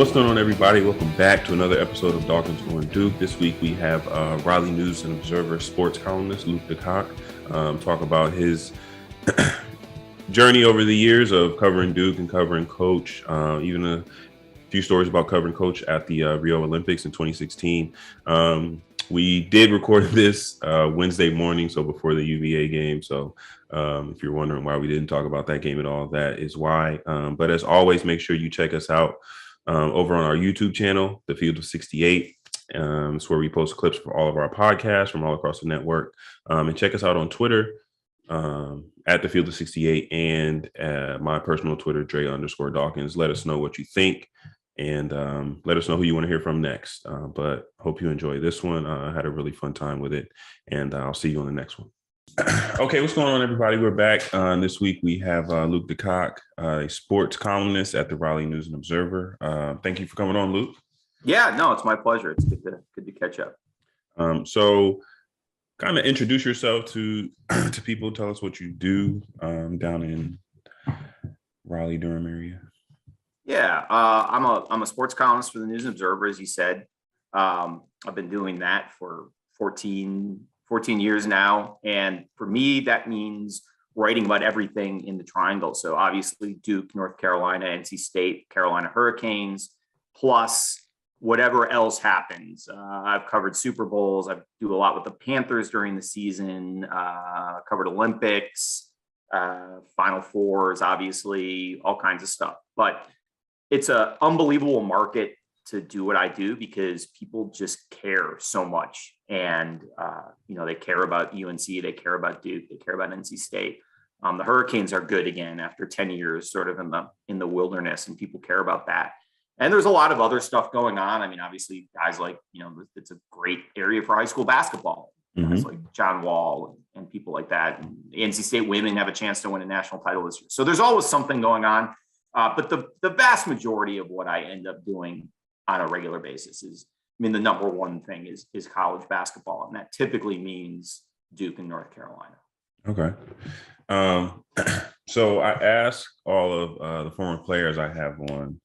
What's going on, everybody? Welcome back to another episode of Dawkins Going Duke. This week we have Raleigh News Observer sports columnist Luke DeCock talk about his journey over the years of covering Duke and covering Coach, even a few stories about covering Coach at the Rio Olympics in 2016. We did record this Wednesday morning, so before the UVA game. So if you're wondering why we didn't talk about that game at all, that is why. But as always, make sure you check us out over on our YouTube channel, The Field of 68. It's where we post clips for all of our podcasts from all across the network. And check us out on Twitter at The Field of 68 and my personal Twitter, Dre_Dawkins. Let us know what you think and let us know who you want to hear from next. But hope you enjoy this one. I had a really fun time with it, and I'll see you on the next one. Okay, what's going on, everybody? We're back. This week we have Luke DeCock, a sports columnist at the Raleigh News Observer. Thank you for coming on, Luke. Yeah, no, it's my pleasure. It's good to catch up. So kind of introduce yourself to people. Tell us what you do down in Raleigh, Durham area. Yeah, I'm a sports columnist for the News Observer, as you said. I've been doing that for 14 years now. And for me, that means writing about everything in the triangle. So obviously Duke, North Carolina, NC State, Carolina Hurricanes, plus whatever else happens. I've covered Super Bowls. I do a lot with the Panthers during the season, covered Olympics, Final Fours, obviously, all kinds of stuff. But it's an unbelievable market to do what I do because people just care so much. And, they care about UNC, they care about Duke, they care about NC State. The Hurricanes are good again after 10 years sort of in the wilderness, and people care about that. And there's a lot of other stuff going on. I mean, obviously guys like, it's a great area for high school basketball. Guys like John Wall and people like that. And the NC State women have a chance to win a national title this year. So there's always something going on. But the vast majority of what I end up doing on a regular basis is, the number one thing is college basketball. And that typically means Duke and North Carolina. Okay. So I ask all of the former players I have on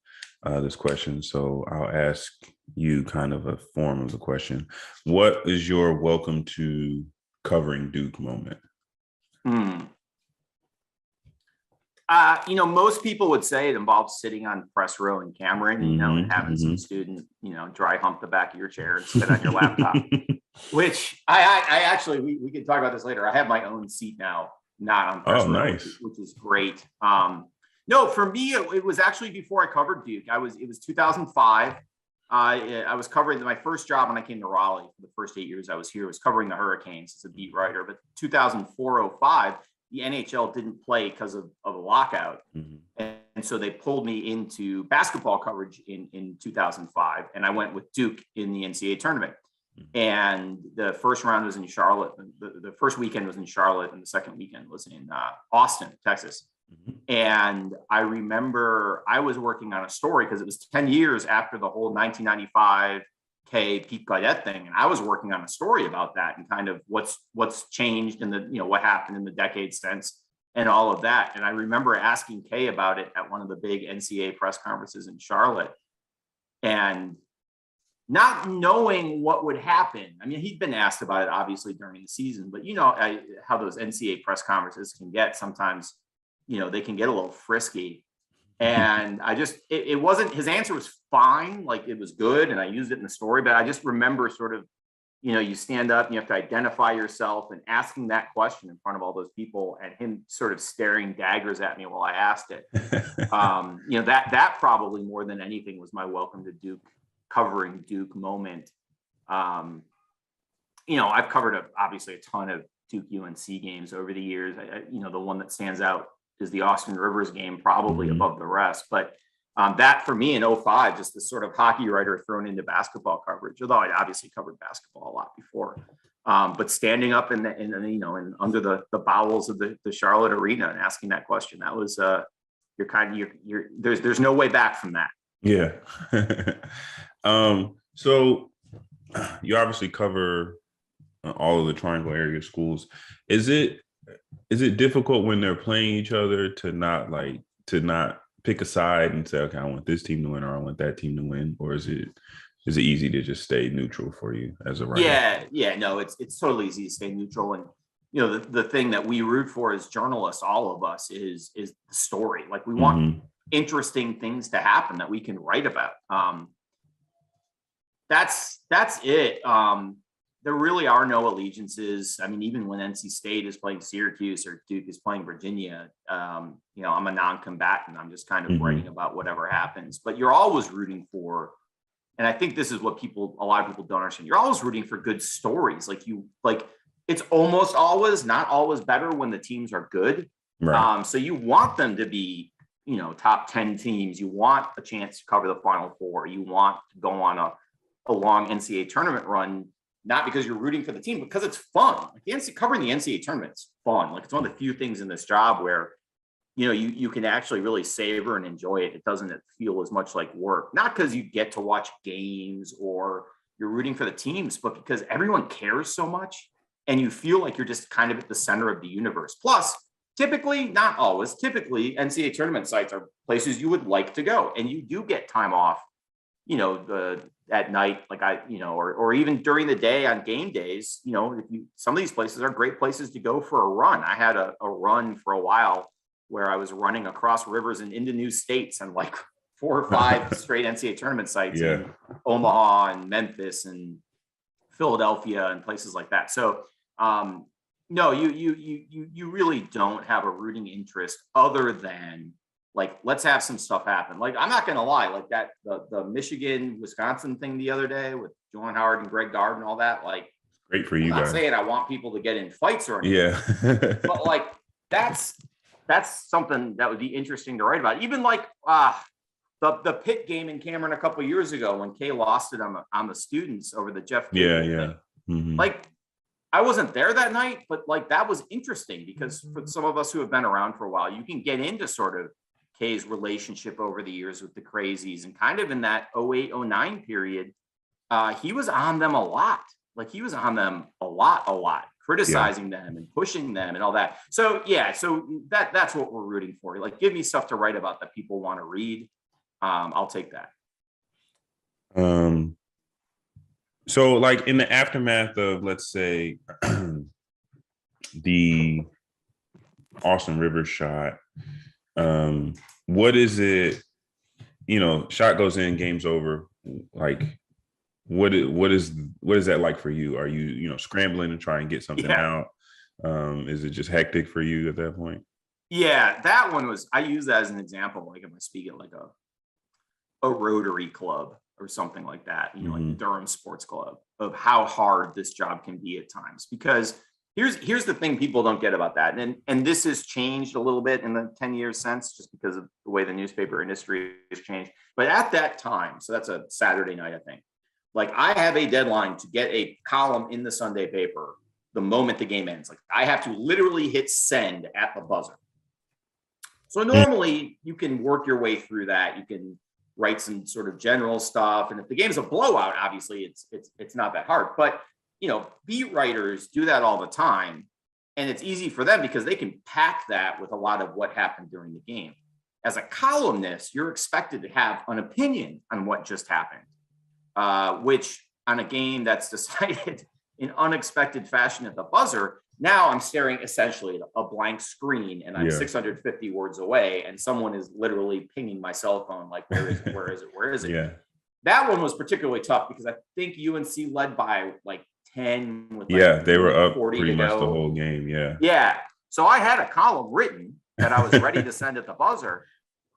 this question. So I'll ask you kind of a form of the question. What is your welcome to covering Duke moment? Most people would say it involves sitting on press row in Cameron, and having some student, dry hump the back of your chair and spit on your laptop, which I actually, we can talk about this later. I have my own seat now, not on press row, nice. which is great. No, for me, it was actually before I covered Duke. It was 2005. I was covering my first job when I came to Raleigh for the first 8 years I was here, was covering the Hurricanes as a beat writer. But 2004-05, the NHL didn't play because of a lockout. And so they pulled me into basketball coverage in 2005. And I went with Duke in the NCAA tournament. And the first round was in Charlotte. The first weekend was in Charlotte, and the second weekend was in Austin, Texas. And I remember I was working on a story because it was 10 years after the whole 1995 Pete Gaudette thing. And I was working on a story about that and kind of what's changed and what happened in the decade since and all of that. And I remember asking Kay about it at one of the big NCAA press conferences in Charlotte and not knowing what would happen. I mean, he'd been asked about it obviously during the season, but how those NCAA press conferences can get sometimes, they can get a little frisky. And it wasn't, his answer was fine. Like it was good. And I used it in the story, but I just remember sort of, you stand up and you have to identify yourself and asking that question in front of all those people and him sort of staring daggers at me while I asked it. That probably more than anything was my welcome to Duke, covering Duke moment. I've covered obviously a ton of Duke UNC games over the years. The one that stands out is the Austin Rivers game, probably above the rest. But that for me in 2005, just this sort of hockey writer thrown into basketball coverage, although I'd obviously covered basketball a lot before. But standing up in under the bowels of the Charlotte arena and asking that question, that was there's no way back from that. Yeah. So you obviously cover all of the Triangle area schools. Is it difficult when they're playing each other to not pick a side and say, okay, I want this team to win or I want that team to win? Or is it easy to just stay neutral for you as a writer? No, it's totally easy to stay neutral. And the thing that we root for as journalists, all of us, is the story. Like, we want interesting things to happen that we can write about. That's it. There really are no allegiances. I mean, even when NC State is playing Syracuse or Duke is playing Virginia, I'm a non-combatant. I'm just kind of writing about whatever happens. But you're always rooting for, and I think this is what a lot of people don't understand. You're always rooting for good stories. It's almost always, not always, better when the teams are good. Right. So you want them to be, top 10 teams. You want a chance to cover the Final Four. You want to go on a long NCAA tournament run, not because you're rooting for the team, because it's fun. Like, covering the NCAA tournament is fun. Like, it's one of the few things in this job where, you can actually really savor and enjoy it. It doesn't feel as much like work, not because you get to watch games or you're rooting for the teams, but because everyone cares so much and you feel like you're just kind of at the center of the universe. Plus, typically, not always, typically NCAA tournament sites are places you would like to go, and you do get time off, at night, or even during the day on game days. Some of these places are great places to go for a run. I had a run for a while where I was running across rivers and into new states and like 4 or 5 straight NCAA tournament sites in Omaha and Memphis and Philadelphia and places like that. So, no, you really don't have a rooting interest other than, like, let's have some stuff happen. Like, I'm not going to lie, like that, the Michigan, Wisconsin thing the other day with Juwan Howard and Greg Gard and all that, like, great for you I'm not guys. saying I want people to get in fights or anything. Yeah. But like, that's something that would be interesting to write about. Even like the Pitt game in Cameron a couple of years ago when Kay lost it on the students over the Jeff. Yeah. Like, I wasn't there that night, but like, that was interesting because for some of us who have been around for a while, you can get into sort of Kay's relationship over the years with the Crazies, and kind of in that 08-09 period, he was on them a lot. Like, he was on them a lot, criticizing them and pushing them and all that. So that's what we're rooting for. Like, give me stuff to write about that people want to read. I'll take that. So, like, in the aftermath of, let's say, the Austin Rivers shot, what is it? Shot goes in, game's over. Like, what is that like for you? Are you scrambling to try and get something out? Is it just hectic for you at that point? Yeah, that one was. I use that as an example. Like, if I speak at like a Rotary club or something like that, like Durham Sports Club, of how hard this job can be at times. Because here's the thing people don't get about that. And this has changed a little bit in the 10 years since, just because of the way the newspaper industry has changed. But at that time, so that's a Saturday night, I think, like, I have a deadline to get a column in the Sunday paper the moment the game ends. Like, I have to literally hit send at the buzzer. So normally you can work your way through that. You can write some sort of general stuff. And if the game's a blowout, obviously it's not that hard. But, beat writers do that all the time. And it's easy for them because they can pack that with a lot of what happened during the game. As a columnist, you're expected to have an opinion on what just happened, which on a game that's decided in unexpected fashion at the buzzer, now I'm staring essentially at a blank screen and I'm 650 words away and someone is literally pinging my cell phone like, where is it? Yeah. That one was particularly tough because I think UNC led by like 10 with they were up 40 pretty to much go. the whole game. Yeah. So I had a column written that I was ready to send at the buzzer.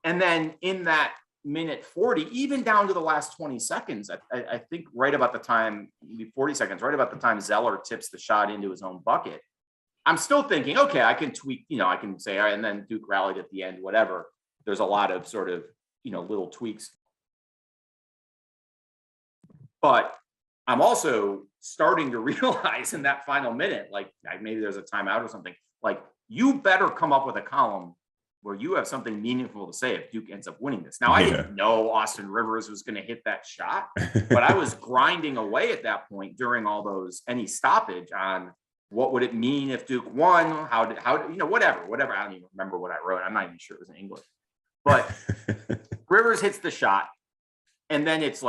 And then in that minute 40, even down to the last 20 seconds, I think right about the time, 40 seconds, right about the time Zeller tips the shot into his own bucket, I'm still thinking, okay, I can tweak, I can say, all right, and then Duke rallied at the end, whatever. There's a lot of sort of, little tweaks. But I'm also starting to realize in that final minute, like maybe there's a timeout or something, like, you better come up with a column where you have something meaningful to say if Duke ends up winning this. Now, I didn't know Austin Rivers was going to hit that shot, but I was grinding away at that point during all those, any stoppage on what would it mean if Duke won? How whatever. I don't even remember what I wrote. I'm not even sure it was in English. But Rivers hits the shot, and then it's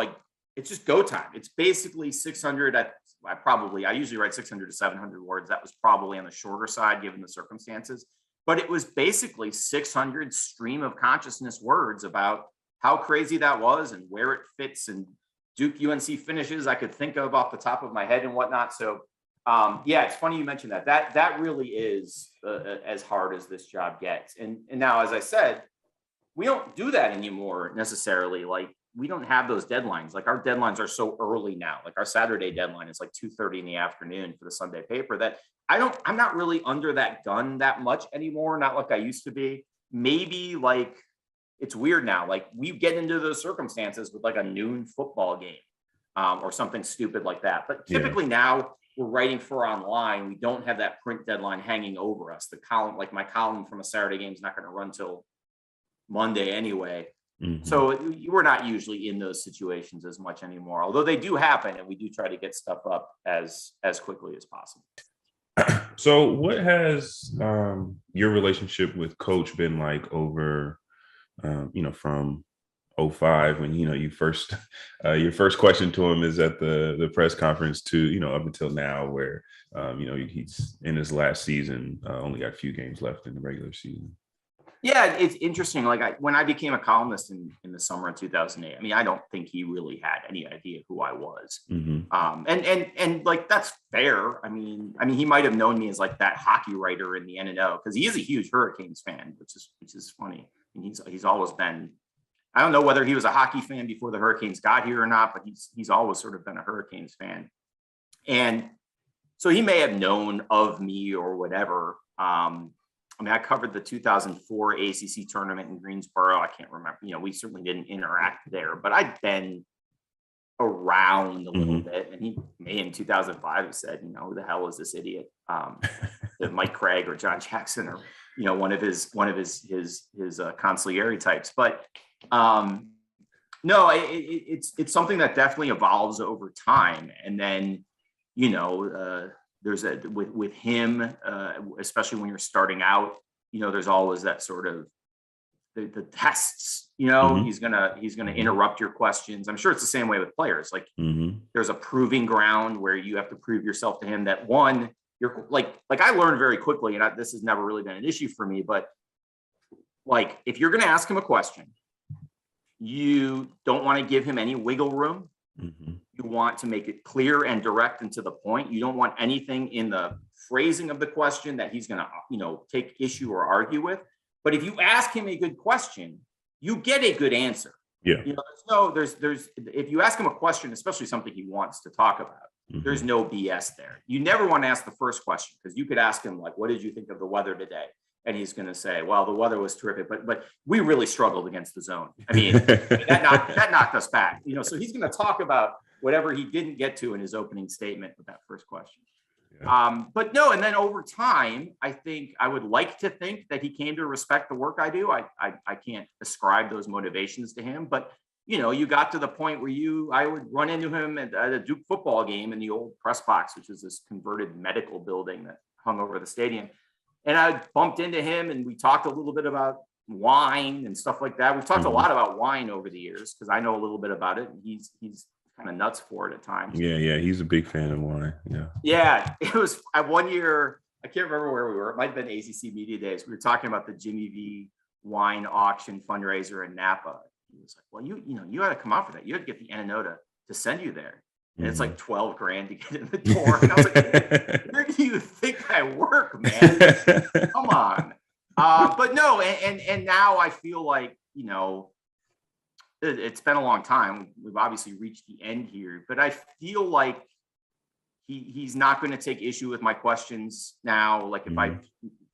just go time. It's basically 600. I usually write 600 to 700 words. That was probably on the shorter side given the circumstances. But it was basically 600 stream of consciousness words about how crazy that was and where it fits and Duke UNC finishes I could think of off the top of my head and whatnot. So yeah, it's funny you mentioned that. That really is as hard as this job gets. And now, as I said, we don't do that anymore necessarily. Like, we don't have those deadlines. Like, our deadlines are so early now. Like, our Saturday deadline is like 2:30 in the afternoon for the Sunday paper that I'm not really under that gun that much anymore. Not like I used to be. Maybe like, it's weird now. Like, we get into those circumstances with like a noon football game or something stupid like that. But typically now we're writing for online. We don't have that print deadline hanging over us. The column, like my column from a Saturday game, is not going to run till Monday anyway. Mm-hmm. So we're not usually in those situations as much anymore, although they do happen, and we do try to get stuff up as quickly as possible. So what has your relationship with Coach been like over, from 2005 when, you first, your first question to him is at the press conference to, up until now where, he's in his last season, only got a few games left in the regular season? Yeah, it's interesting. Like, when I became a columnist in the summer of 2008, I mean, I don't think he really had any idea who I was. Mm-hmm. And like, that's fair. I mean, he might have known me as like that hockey writer in the N&O, because he is a huge Hurricanes fan, which is funny. And he's always been. I don't know whether he was a hockey fan before the Hurricanes got here or not, but he's always sort of been a Hurricanes fan. And so he may have known of me or whatever. I covered the 2004 ACC tournament in Greensboro. I can't remember. We certainly didn't interact there, but I'd been around a little bit. And he may in 2005 have said, who the hell is this idiot? Mike Craig or John Jackson or one of his consigliere types. But no, it's something that definitely evolves over time. And then there's with him, especially when you're starting out, there's always that sort of the tests, he's gonna interrupt your questions. I'm sure it's the same way with players. Like, there's a proving ground where you have to prove yourself to him that one, you're like I learned very quickly, and this has never really been an issue for me, but like, if you're going to ask him a question, you don't want to give him any wiggle room. Mm-hmm. You want to make it clear and direct and to the point. You don't want anything in the phrasing of the question that he's going to, take issue or argue with. But if you ask him a good question, you get a good answer. Yeah. There's if you ask him a question, especially something he wants to talk about, there's no BS there. You never want to ask the first question, because you could ask him like, what did you think of the weather today? And he's going to say, well, the weather was terrific, but we really struggled against the zone. I mean, that knocked us back. So he's going to talk about whatever he didn't get to in his opening statement with that first question. Yeah. But no, and then over time, I think I would like to think that he came to respect the work I do. I can't ascribe those motivations to him, but you got to the point where I would run into him at a Duke football game in the old press box, which is this converted medical building that hung over the stadium. And I bumped into him and we talked a little bit about wine and stuff like that. We've talked a lot about wine over the years because I know a little bit about it. And he's kind of nuts for it at times. Yeah. He's a big fan of wine. Yeah. Yeah. It was one year, I can't remember where we were. It might've been ACC Media Days. We were talking about the Jimmy V wine auction fundraiser in Napa. He was like, well, you had to come out for that. You had to get the N&O to send you there. And it's like $12,000 to get in the door. And I was like, where do you think I work, man? Come on. But no, and now I feel like, it's been a long time. We've obviously reached the end here, but I feel like he's not going to take issue with my questions now. Like, if I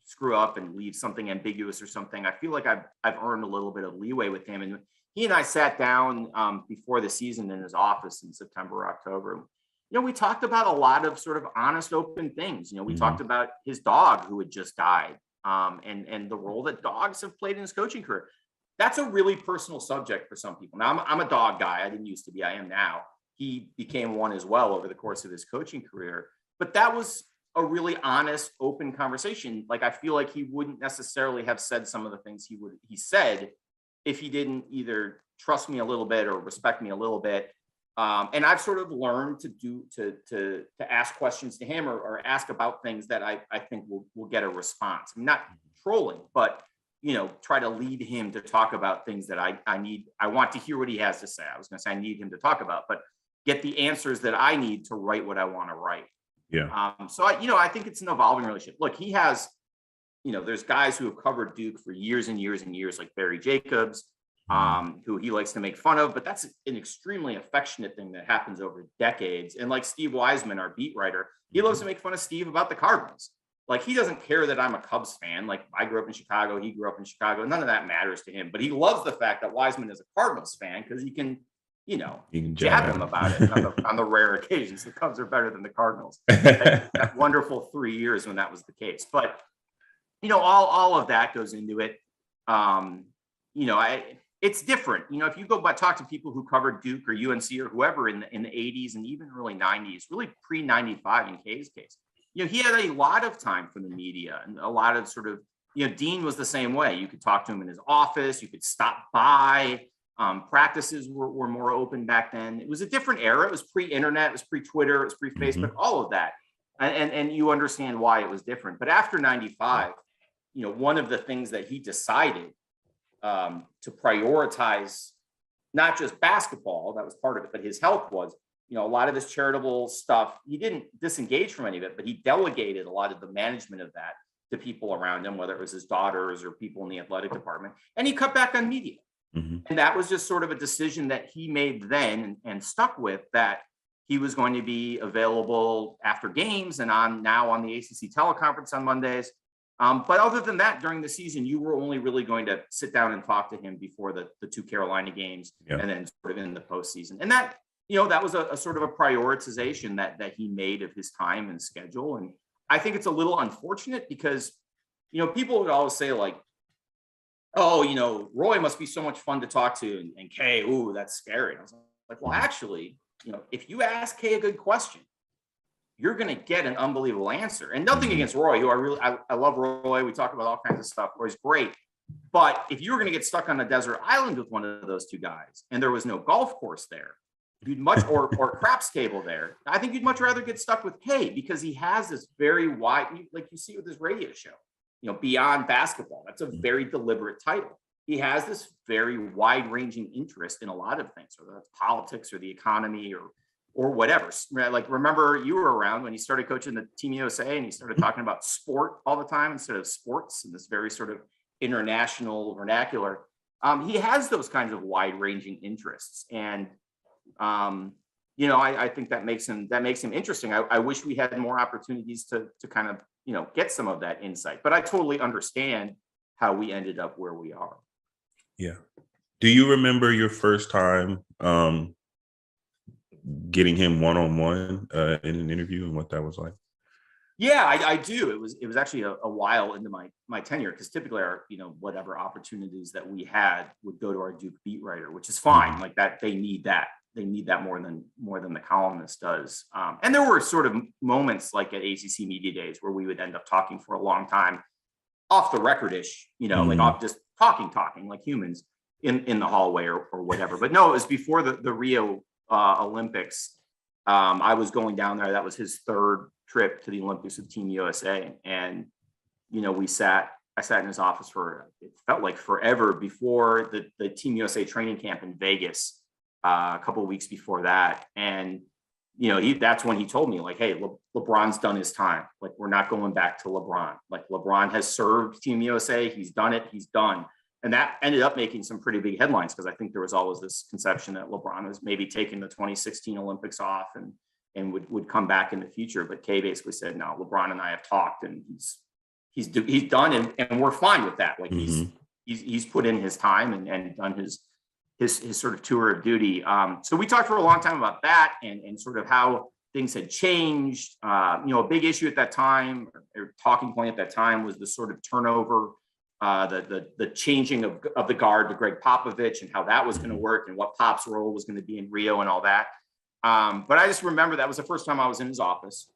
screw up and leave something ambiguous or something, I feel like I've earned a little bit of leeway with him. And he and I sat down before the season in his office in September, October. We talked about a lot of sort of honest, open things. We talked about his dog who had just died and the role that dogs have played in his coaching career. That's a really personal subject for some people. Now, I'm a dog guy. I didn't used to be. I am now. He became one as well over the course of his coaching career. But that was a really honest, open conversation. Like, I feel like he wouldn't necessarily have said some of the things he said if he didn't either trust me a little bit or respect me a little bit. And I've sort of learned to ask questions to him or ask about things that I think will get a response. I'm not trolling, but try to lead him to talk about things that I need. I want to hear what he has to say. I was going to say I need him to talk about, but get the answers that I need to write what I want to write. Yeah. So I think it's an evolving relationship. Look, he has, there's guys who have covered Duke for years and years and years, like Barry Jacobs, who he likes to make fun of, but that's an extremely affectionate thing that happens over decades. And like Steve Wiseman, our beat writer, he loves to make fun of Steve about the Cardinals. Like, he doesn't care that I'm a Cubs fan. Like, I grew up in Chicago, he grew up in Chicago. None of that matters to him, but he loves the fact that Wiseman is a Cardinals fan because he can, jab him about it on the rare occasions the Cubs are better than the Cardinals. that wonderful 3 years when that was the case. But, all of that goes into it. It's different. If you go talk to people who covered Duke or UNC or whoever in the 80s and even early 90s, really pre-95 in K's case, he had a lot of time for the media and a lot of sort of, Dean was the same way. You could talk to him in his office. You could stop by. Practices were more open back then. It was a different era. It was pre-internet. It was pre-Twitter. It was pre-Facebook, all of that. And you understand why it was different. But after 95, one of the things that he decided to prioritize, not just basketball, that was part of it, but his health was, a lot of his charitable stuff. He didn't disengage from any of it, but he delegated a lot of the management of that to people around him, whether it was his daughters or people in the athletic department. And he cut back on media. And that was just sort of a decision that he made then and stuck with, that he was going to be available after games and on the ACC teleconference on Mondays. But other than that, during the season, you were only really going to sit down and talk to him before the two Carolina games, and then sort of in the postseason. And that, that was a sort of a prioritization that he made of his time and schedule. And I think it's a little unfortunate because, people would always say like, oh, Roy must be so much fun to talk to, and Kay, ooh, that's scary. And I was like, well, actually, if you ask Kay a good question, you're going to get an unbelievable answer. And nothing against Roy, who I love Roy. We talk about all kinds of stuff. Roy's great. But if you were going to get stuck on a desert island with one of those two guys, and there was no golf course there, you'd or craps table there, I think you'd much rather get stuck with Kay, because he has this very wide, like you see with his radio show, Beyond Basketball. That's a very deliberate title. He has this very wide-ranging interest in a lot of things, whether that's politics or the economy or whatever. Like, remember, you were around when he started coaching the Team USA and he started talking about sport all the time instead of sports, and this very sort of international vernacular. He has those kinds of wide-ranging interests, and I think that makes him interesting. I wish we had more opportunities to kind of get some of that insight, but I totally understand how we ended up where we are. Yeah. Do you remember your first time getting him one-on-one in an interview and what that was like? Yeah, I do. It was actually a while into my tenure, because typically our, whatever opportunities that we had would go to our Duke beat writer, which is fine. Like that, they need that. They need that more than the columnist does. And there were sort of moments like at ACC Media Days where we would end up talking for a long time, off the record-ish, like off just talking like humans in the hallway or whatever. But no, it was before the Rio Olympics. I was going down there. That was his third trip to the Olympics with Team USA. And, I sat in his office for, it felt like forever, before the Team USA training camp in Vegas, a couple of weeks before that. And, that's when he told me, like, hey, LeBron's done his time. Like, we're not going back to LeBron. Like, LeBron has served Team USA. He's done it. He's done. And that ended up making some pretty big headlines, because I think there was always this conception that LeBron was maybe taking the 2016 Olympics off and would come back in the future. But Kay basically said, no, LeBron and I have talked, and he's done, and we're fine with that. Like, he's put in his time and done his sort of tour of duty. So we talked for a long time about that and sort of how things had changed. A big issue at that time, or talking point at that time, was the sort of turnover, the changing of the guard to Greg Popovich, and how that was going to work, and what Pop's role was going to be in Rio and all that. But I just remember that was the first time I was in his office.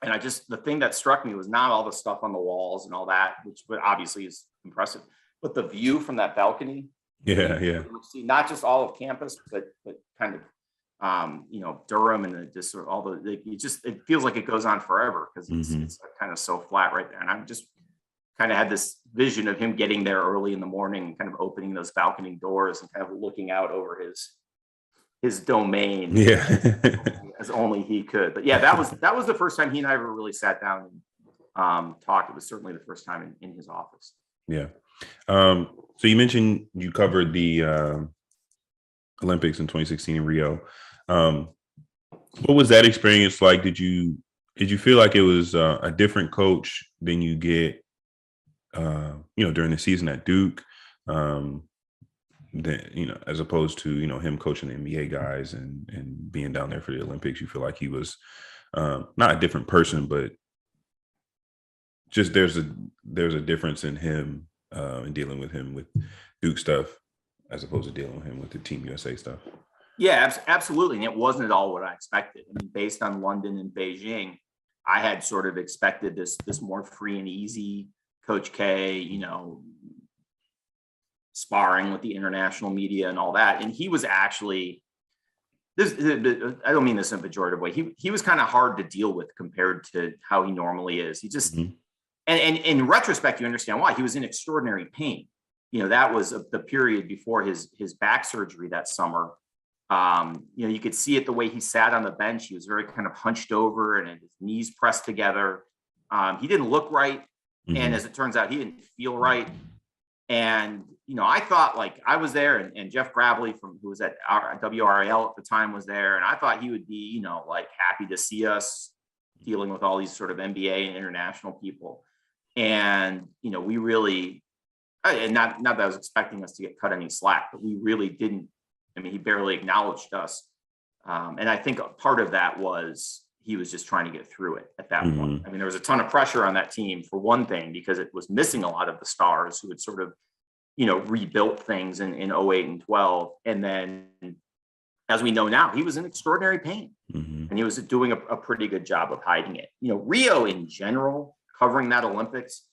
And the thing that struck me was not all the stuff on the walls and all that, which obviously is impressive, but the view from that balcony. Yeah, yeah. See not just all of campus, but kind of Durham and just sort of all it feels like it goes on forever because it's kind of so flat right there. And I'm just kind of had this vision of him getting there early in the morning and kind of opening those balcony doors and kind of looking out over his domain as only he could. But yeah, that was the first time he and I ever really sat down and talked. It was certainly the first time in his office. Yeah. So you mentioned you covered the Olympics in 2016 in Rio. What was that experience like? Did you feel like it was a different coach than you get, during the season at Duke, as opposed to, him coaching the NBA guys and being down there for the Olympics? You feel like he was not a different person, but just there's a difference in him and dealing with him with Duke stuff as opposed to dealing with him with the Team USA stuff. Yeah, absolutely. And it wasn't at all what I expected. I mean, based on London and Beijing, I had sort of expected this more free and easy Coach K, sparring with the international media and all that. And he was actually, I don't mean this in a pejorative way. He was kind of hard to deal with compared to how he normally is. He just, and in retrospect, you understand why. He was in extraordinary pain. That was the period before his back surgery that summer. You could see it the way he sat on the bench. He was very kind of hunched over and his knees pressed together. He didn't look right. And as it turns out, he didn't feel right. And, I thought I was there and Jeff Gravely who was at WRAL at the time was there. And I thought he would be, happy to see us dealing with all these sort of NBA and international people. And, we really, and not that I was expecting us to get cut any slack, but we really didn't. I mean, he barely acknowledged us. And I think part of that was he was just trying to get through it at that point. I mean, there was a ton of pressure on that team for one thing, because it was missing a lot of the stars who had sort of, rebuilt things in 08 and 12. And then, as we know now, he was in extraordinary pain and he was doing a pretty good job of hiding it. Rio in general, covering that Olympics,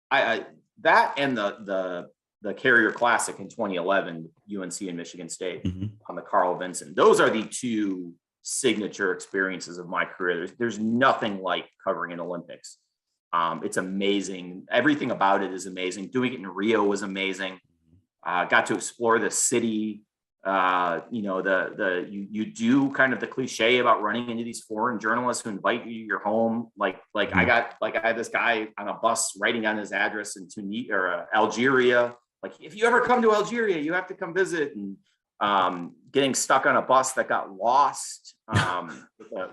that and the Carrier Classic in 2011, UNC and Michigan State on the Carl Vinson. Those are the two signature experiences of my career. There's nothing like covering an Olympics. It's amazing. Everything about it is amazing. Doing it in Rio was amazing. Got to explore the city. You do kind of the cliche about running into these foreign journalists who invite you to your home. I had this guy on a bus writing on his address in Tunisia or Algeria. If you ever come to Algeria, you have to come visit. And getting stuck on a bus that got lost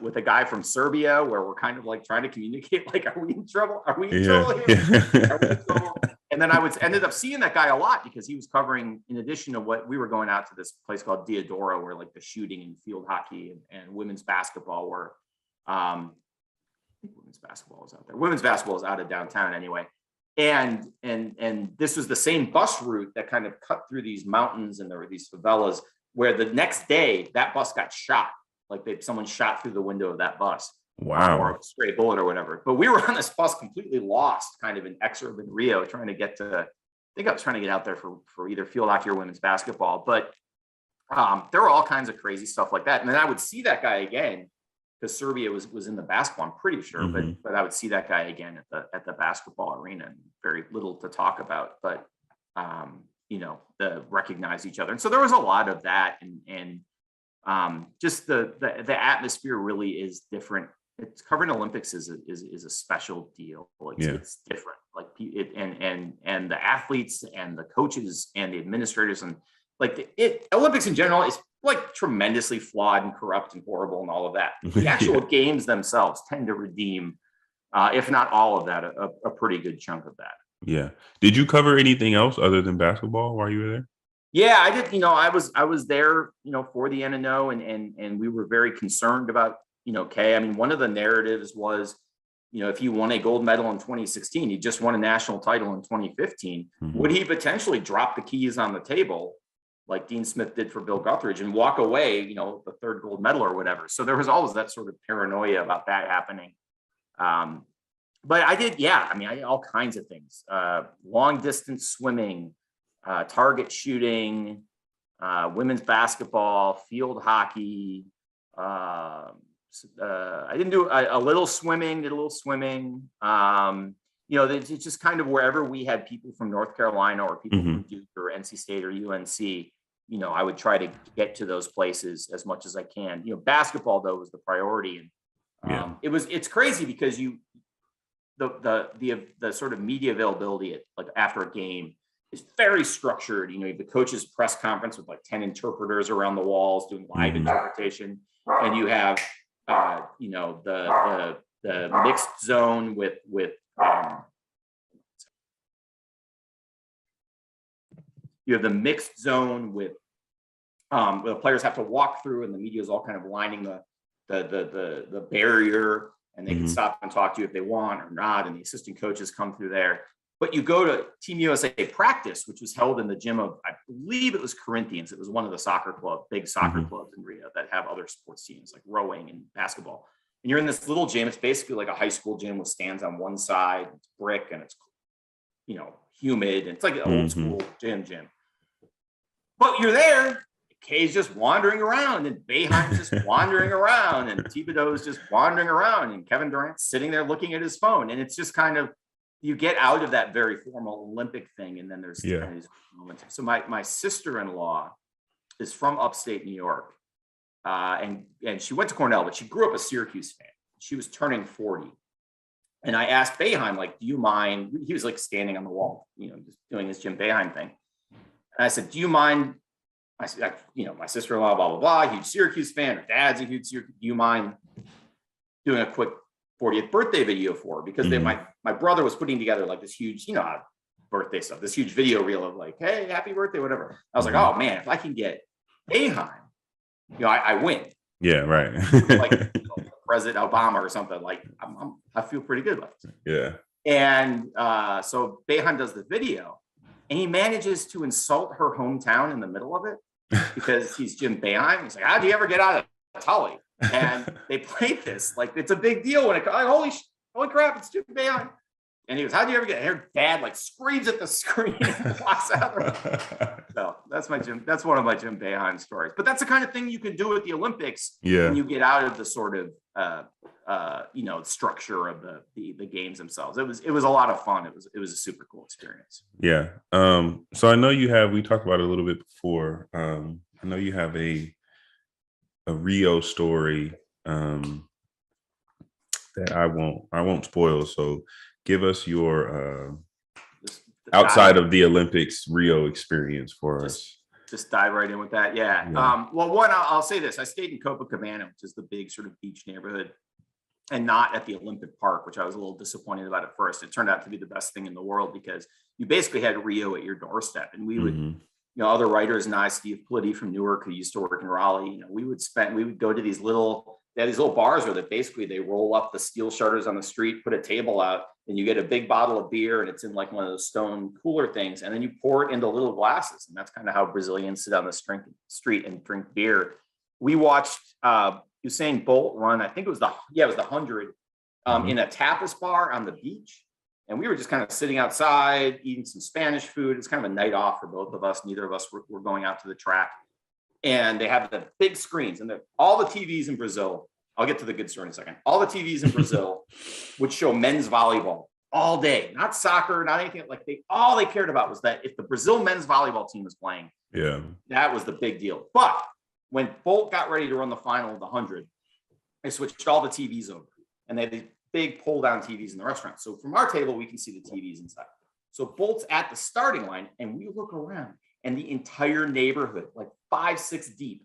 with a guy from Serbia, where we're kind of trying to communicate, are we in trouble? Are we in trouble here? Are we in trouble? And then I ended up seeing that guy a lot because he was covering, in addition to what we were going out to this place called Diodoro, where the shooting and field hockey and women's basketball were. I think women's basketball was out there. Women's basketball is out of downtown anyway. And this was the same bus route that kind of cut through these mountains, and there were these favelas where the next day that bus got shot. Someone shot through the window of that bus. Wow. Or a stray bullet or whatever. But we were on this bus completely lost, kind of in exurban Rio, trying to get to, I think I was trying to get out there for either field hockey or women's basketball. But there were all kinds of crazy stuff like that. And then I would see that guy again, because Serbia was in the basketball, I'm pretty sure, but I would see that guy again at the basketball arena, and very little to talk about, but recognize each other. And so there was a lot of that, and just the atmosphere really is different. It's covering Olympics is a special deal. It's different. And the athletes and the coaches and the administrators and Olympics in general is tremendously flawed and corrupt and horrible and all of that. The actual games themselves tend to redeem, if not all of that, a pretty good chunk of that. Yeah. Did you cover anything else other than basketball while you were there? Yeah, I did. I was there, for the NNO, and we were very concerned about, Kay. I mean, one of the narratives was, if he won a gold medal in 2016, he just won a national title in 2015. Would he potentially drop the keys on the table like Dean Smith did for Bill Guthridge and walk away, the third gold medal or whatever? So there was always that sort of paranoia about that happening. But I did, I had all kinds of things, long distance swimming, target shooting, women's basketball, field hockey. I didn't do a little swimming, did a little swimming. It's just kind of wherever we had people from North Carolina or people from Duke or NC State or UNC, I would try to get to those places as much as I can. Basketball though was the priority, and it's crazy because the sort of media availability like after a game is very structured. You have the coach's press conference with like 10 interpreters around the walls doing live interpretation, and you have the mixed zone with you have the mixed zone with the players have to walk through, and the media is all kind of lining the barrier, and they can stop and talk to you if they want or not, and the assistant coaches come through there. But you go to Team USA practice, which was held in the gym of, I believe it was Corinthians. It was one of the big soccer clubs in Rio that have other sports teams like rowing and basketball. And you're in this little gym. It's basically like a high school gym with stands on one side, it's brick, and it's humid. And it's like an old school gym. But you're there. Kay's just wandering around, and Boeheim's just wandering around, and Thibodeau's just wandering around, and Kevin Durant's sitting there looking at his phone. And it's just kind of, you get out of that very formal Olympic thing, and then there's kind of these moments. So my sister-in-law is from upstate New York, and she went to Cornell, but she grew up a Syracuse fan. She was turning 40. And I asked Boeheim, like, do you mind? He was like standing on the wall, just doing his Jim Boeheim thing. And I said, do you mind? I said, my sister-in-law, blah, blah, blah, huge Syracuse fan. Her dad's a huge Syracuse. Do you mind doing a quick 40th birthday video for her? Because my brother was putting together like this huge, birthday stuff, this huge video reel of like, hey, happy birthday, whatever. I was like, oh man, if I can get Boeheim, I win. Yeah, right. Like President Obama or something. Like I feel pretty good about it. Yeah. And so Boeheim does the video, and he manages to insult her hometown in the middle of it because he's Jim Boeheim. He's like, how do you ever get out of Tully? And they played this like it's a big deal when it like, holy crap, it's Jim Boeheim. And he goes, how do you ever get? And her dad like screams at the screen and walks out. So that's one of my Jim Boeheim stories. But that's the kind of thing you can do at the Olympics when you get out of the sort of structure of the games themselves. It was a lot of fun. It was a super cool experience. Yeah. So I know we talked about it a little bit before. I know you have a Rio story that I won't spoil. So give us your outside of the Olympics Rio experience for us. Just dive right in with that. Yeah. Well, I'll say this. I stayed in Copacabana, which is the big sort of beach neighborhood, and not at the Olympic Park, which I was a little disappointed about at first. It turned out to be the best thing in the world because you basically had Rio at your doorstep, and we would, other writers and I, Steve Politi from Newark, who used to work in Raleigh, we would go to these little bars where they roll up the steel shutters on the street, put a table out, and you get a big bottle of beer, and it's in like one of those stone cooler things, and then you pour it into little glasses, and that's kind of how Brazilians sit on the street and drink beer. We watched Usain Bolt run. I think it was the 100 in a tapas bar on the beach, and we were just kind of sitting outside eating some Spanish food. It's kind of a night off for both of us. Neither of us were going out to the track, and they have the big screens and all the TVs in Brazil. I'll get to the good story in a second. All the TVs in Brazil would show men's volleyball all day, not soccer, not anything. Like all they cared about was that if the Brazil men's volleyball team was playing, that was the big deal. But when Bolt got ready to run the final of the 100, they switched all the TVs over, and they had these big pull down TVs in the restaurant. So from our table, we can see the TVs inside. So Bolt's at the starting line, and we look around, and the entire neighborhood, like 5-6 deep,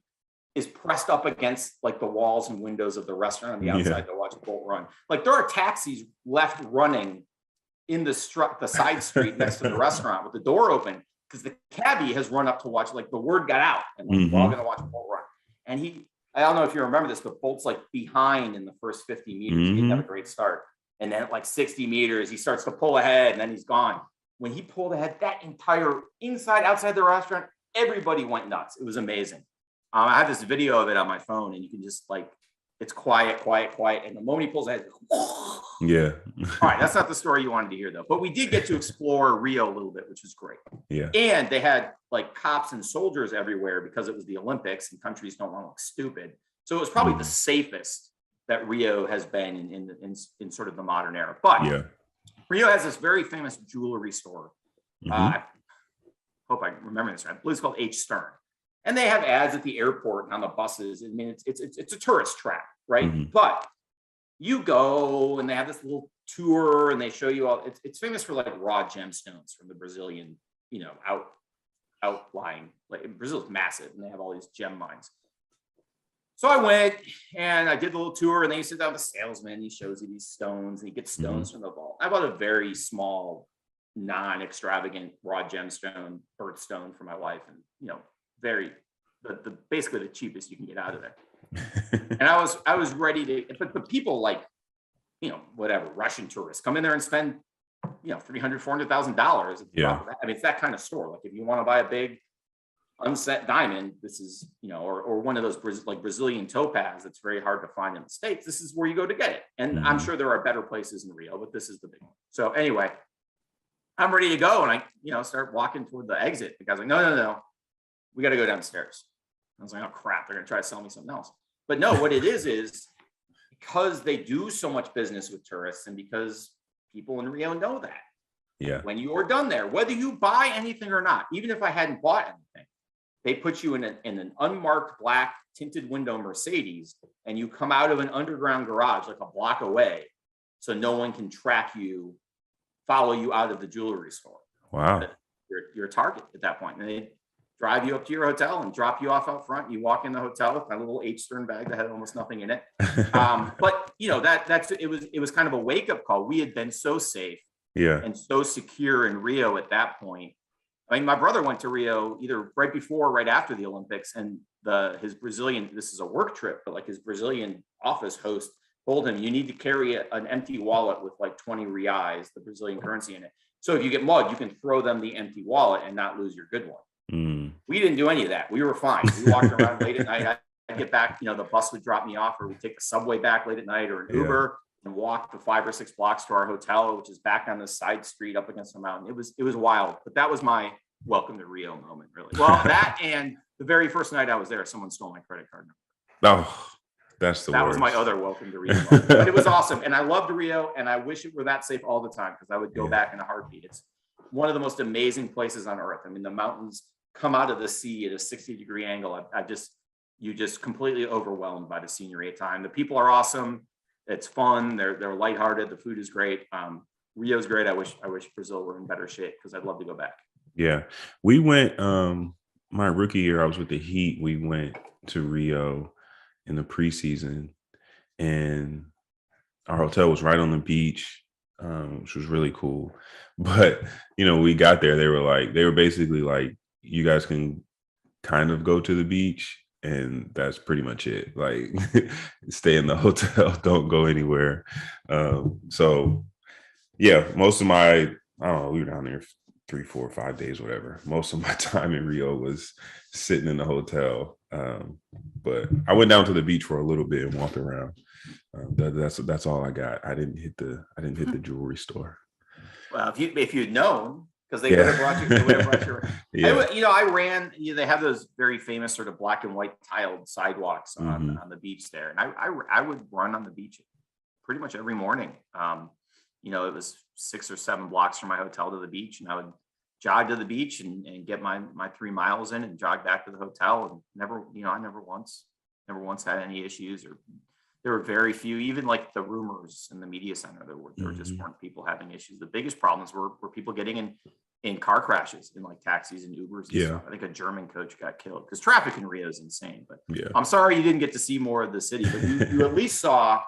is pressed up against like the walls and windows of the restaurant on the outside to watch Bolt run. Like there are taxis left running in the side street next to the restaurant with the door open because the cabbie has run up to watch. Like the word got out, and we're all going to watch Bolt run. And I don't know if you remember this, but Bolt's like behind in the first 50 meters. He didn't have a great start, and then at like 60 meters, he starts to pull ahead, and then he's gone. When he pulled ahead, that entire inside, outside the restaurant, everybody went nuts. It was amazing. I have this video of it on my phone, and you can just like It's quiet. And the moment he pulls ahead, yeah. All right, that's not the story you wanted to hear, though. But we did get to explore Rio a little bit, which was great. Yeah. And they had like cops and soldiers everywhere because it was the Olympics and countries don't want to look stupid. So it was probably the safest that Rio has been in sort of the modern era. But Rio has this very famous jewelry store. I hope I remember this right. I believe it's called H. Stern. And they have ads at the airport and on the buses. I mean, it's a tourist trap, right? But you go and they have this little tour and they show you all. It's famous for like raw gemstones from the Brazilian, outlying. Like Brazil's massive and they have all these gem mines. So I went and I did the little tour and then you sit down with the salesman. He shows you these stones and he gets stones from the vault. I bought a very small, non-extravagant raw gemstone birthstone for my wife, and very basically the cheapest you can get out of there. And I was ready to, but people like, whatever, Russian tourists come in there and spend, $300,000-$400,000. Yeah. I mean, it's that kind of store. Like if you want to buy a big unset diamond, this is, or one of those like Brazilian topaz that's very hard to find in the States. This is where you go to get it. And I'm sure there are better places in Rio, but this is the big one. So anyway, I'm ready to go. And I, start walking toward the exit. The guy's like, no, we got to go downstairs. I was like, oh crap, they're going to try to sell me something else. But no, what it is because they do so much business with tourists and because people in Rio know that. Yeah. When you are done there, whether you buy anything or not, even if I hadn't bought anything, they put you in an unmarked black tinted window Mercedes and you come out of an underground garage like a block away so no one can track you, follow you out of the jewelry store. Wow. You're a target at that point. And they drive you up to your hotel and drop you off out front. You walk in the hotel with my little H. Stern bag that had almost nothing in it. But it was kind of a wake up call. We had been so safe and so secure in Rio at that point. I mean, my brother went to Rio either right before or right after the Olympics, and his Brazilian, this is a work trip, but like his Brazilian office host told him, you need to carry an empty wallet with like 20 reais, the Brazilian currency in it. So if you get mugged, you can throw them the empty wallet and not lose your good one. We didn't do any of that. We were fine. We walked around late at night. I'd get back, the bus would drop me off, or we'd take the subway back late at night or an Uber and walk the 5 or 6 blocks to our hotel, which is back on the side street up against the mountain. It was wild, but that was my welcome to Rio moment, really. Well, that and the very first night I was there, someone stole my credit card number. Oh, that's the that worst. was my other welcome to Rio moment. But it was awesome. And I loved Rio, and I wish it were that safe all the time because I would go back in a heartbeat. It's one of the most amazing places on earth. I mean, the mountains come out of the sea at a 60-degree angle. You just completely overwhelmed by the scenery at time. The people are awesome. It's fun. They're lighthearted. The food is great. Rio's great. I wish Brazil were in better shape because I'd love to go back. Yeah, we went. My rookie year, I was with the Heat. We went to Rio in the preseason, and our hotel was right on the beach, which was really cool. But we got there. They were basically like, you guys can kind of go to the beach, and that's pretty much it. Like, stay in the hotel, don't go anywhere. So yeah, most of my, I don't know, we were down there 3, 4, 5 days, whatever. Most of my time in Rio was sitting in the hotel. But I went down to the beach for a little bit and walked around. That's all I got. I didn't hit the jewelry store. Well, if you'd known, because they would have brought you. They would have brought you. I ran. They have those very famous sort of black and white tiled sidewalks on the beach there, and I would run on the beach pretty much every morning. It was 6 or 7 blocks from my hotel to the beach, and I would jog to the beach and get my 3 miles in and jog back to the hotel. And I never once had any issues, or there were very few, even like the rumors in the media center, there just weren't people having issues. The biggest problems were people getting in car crashes in like taxis and Ubers. And stuff. I think a German coach got killed because traffic in Rio is insane, but I'm sorry you didn't get to see more of the city, but you at least saw,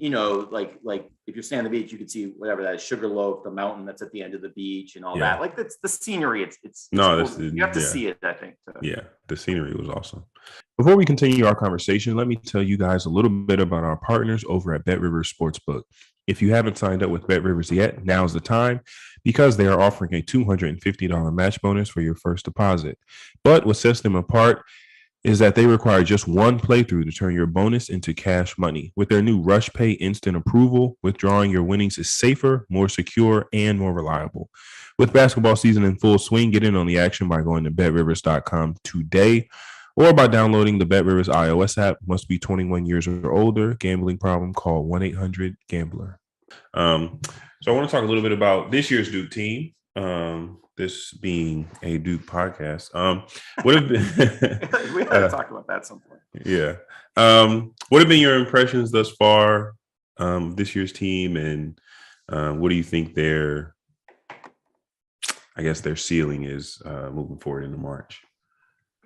like if you're standing on the beach, you could see whatever that is, Sugarloaf, the mountain that's at the end of the beach and all that. Like that's the scenery. It's cool. You have to see it, I think. Yeah, the scenery was awesome. Before we continue our conversation, let me tell you guys a little bit about our partners over at BetRiver Sportsbook. If you haven't signed up with BetRivers yet, now's the time because they are offering a $250 match bonus for your first deposit. But what sets them apart is that they require just one playthrough to turn your bonus into cash money. With their new Rush Pay instant approval, withdrawing your winnings is safer, more secure, and more reliable. With basketball season in full swing, get in on the action by going to betrivers.com today or by downloading the BetRivers iOS app. Must be 21 years or older. Gambling problem? Call 1-800-GAMBLER. So I want to talk a little bit about this year's Duke team. This being a Duke podcast. What have been we gotta talk about that at some point. Yeah. What have been your impressions thus far, this year's team, and what do you think their ceiling is moving forward into March?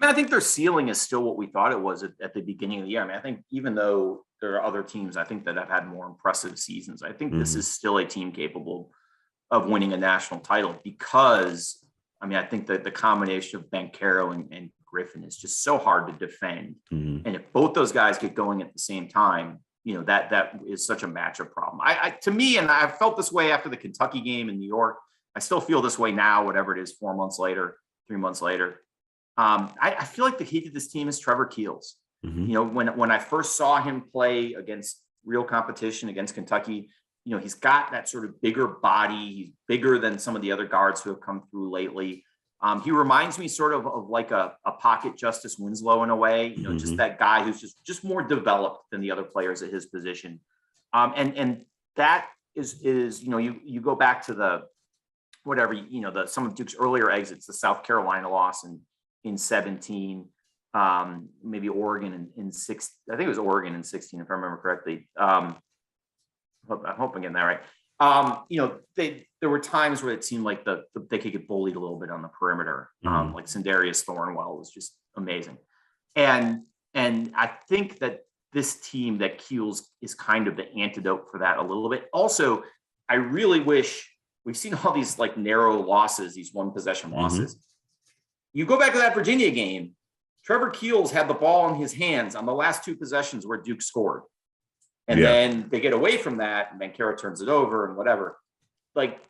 I think their ceiling is still what we thought it was at the beginning of the year. I mean, I think even though there are other teams, I think that have had more impressive seasons, I think this is still a team capable of winning a national title because, I mean, I think that the combination of Banchero and Griffin is just so hard to defend. And if both those guys get going at the same time, you know, that is such a matchup problem. To me, and I felt this way after the Kentucky game in New York, I still feel this way now, whatever it is, 4 months later, 3 months later. I feel like the key to this team is Trevor Keels. You know, when I first saw him play against real competition against Kentucky, you know, he's got that sort of bigger body. He's bigger than some of the other guards who have come through lately. He reminds me sort of like a pocket Justice Winslow in a way, you know, just that guy who's just more developed than the other players at his position. And that is, you know, you go back to the, whatever, you know, some of Duke's earlier exits, the South Carolina loss in 17, maybe Oregon in 6, I think it was Oregon in 16, if I remember correctly. I'm hoping I'm getting that right. You know, there were times where it seemed like they could get bullied a little bit on the perimeter. Like Sindarius Thornwell was just amazing. And I think that this team that Keels is kind of the antidote for that a little bit. Also, I really wish we've seen all these like narrow losses, these one possession losses. You go back to that Virginia game, Trevor Keels had the ball in his hands on the last 2 possessions where Duke scored. And then they get away from that, and Banchero turns it over and whatever. Like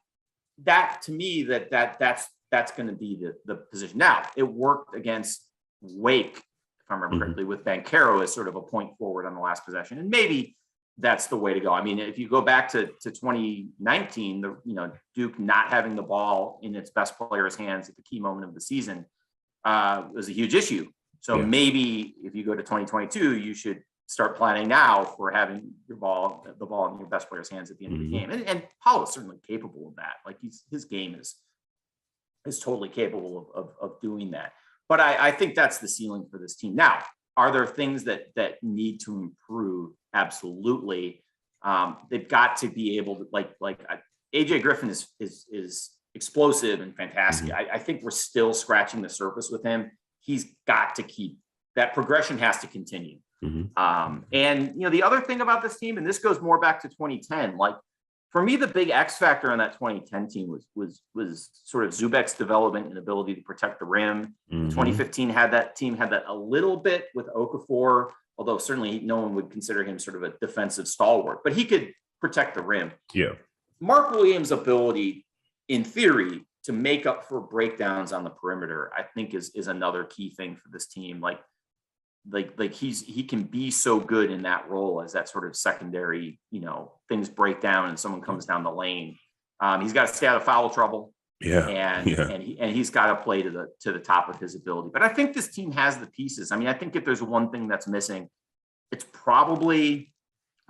that, to me, that's going to be the position. Now, it worked against Wake, if I remember correctly, with Banchero as sort of a point forward on the last possession. And maybe that's the way to go. I mean, if you go back to 2019, Duke not having the ball in its best player's hands at the key moment of the season was a huge issue. So maybe if you go to 2022, you should start planning now for having the ball in your best player's hands at the end of the game. And Paul is certainly capable of that. Like his game is totally capable of doing that. But I think that's the ceiling for this team. Now, are there things that need to improve? Absolutely. They've got to be able to like AJ Griffin is explosive and fantastic. I think we're still scratching the surface with him. He's got to keep that progression, has to continue. And you know, the other thing about this team, and this goes more back to 2010, like for me, the big X factor on that 2010 team was sort of Zubek's development and ability to protect the rim. 2015 had that a little bit with Okafor, although certainly no one would consider him sort of a defensive stalwart, but he could protect the rim. Mark Williams' ability, in theory, to make up for breakdowns on the perimeter, I think is another key thing for this team. Like he can be so good in that role as that sort of secondary, you know, things break down and someone comes down the lane. He's got to stay out of foul trouble. And he's got to play to the top of his ability. But I think this team has the pieces. I mean, I think if there's one thing that's missing, it's probably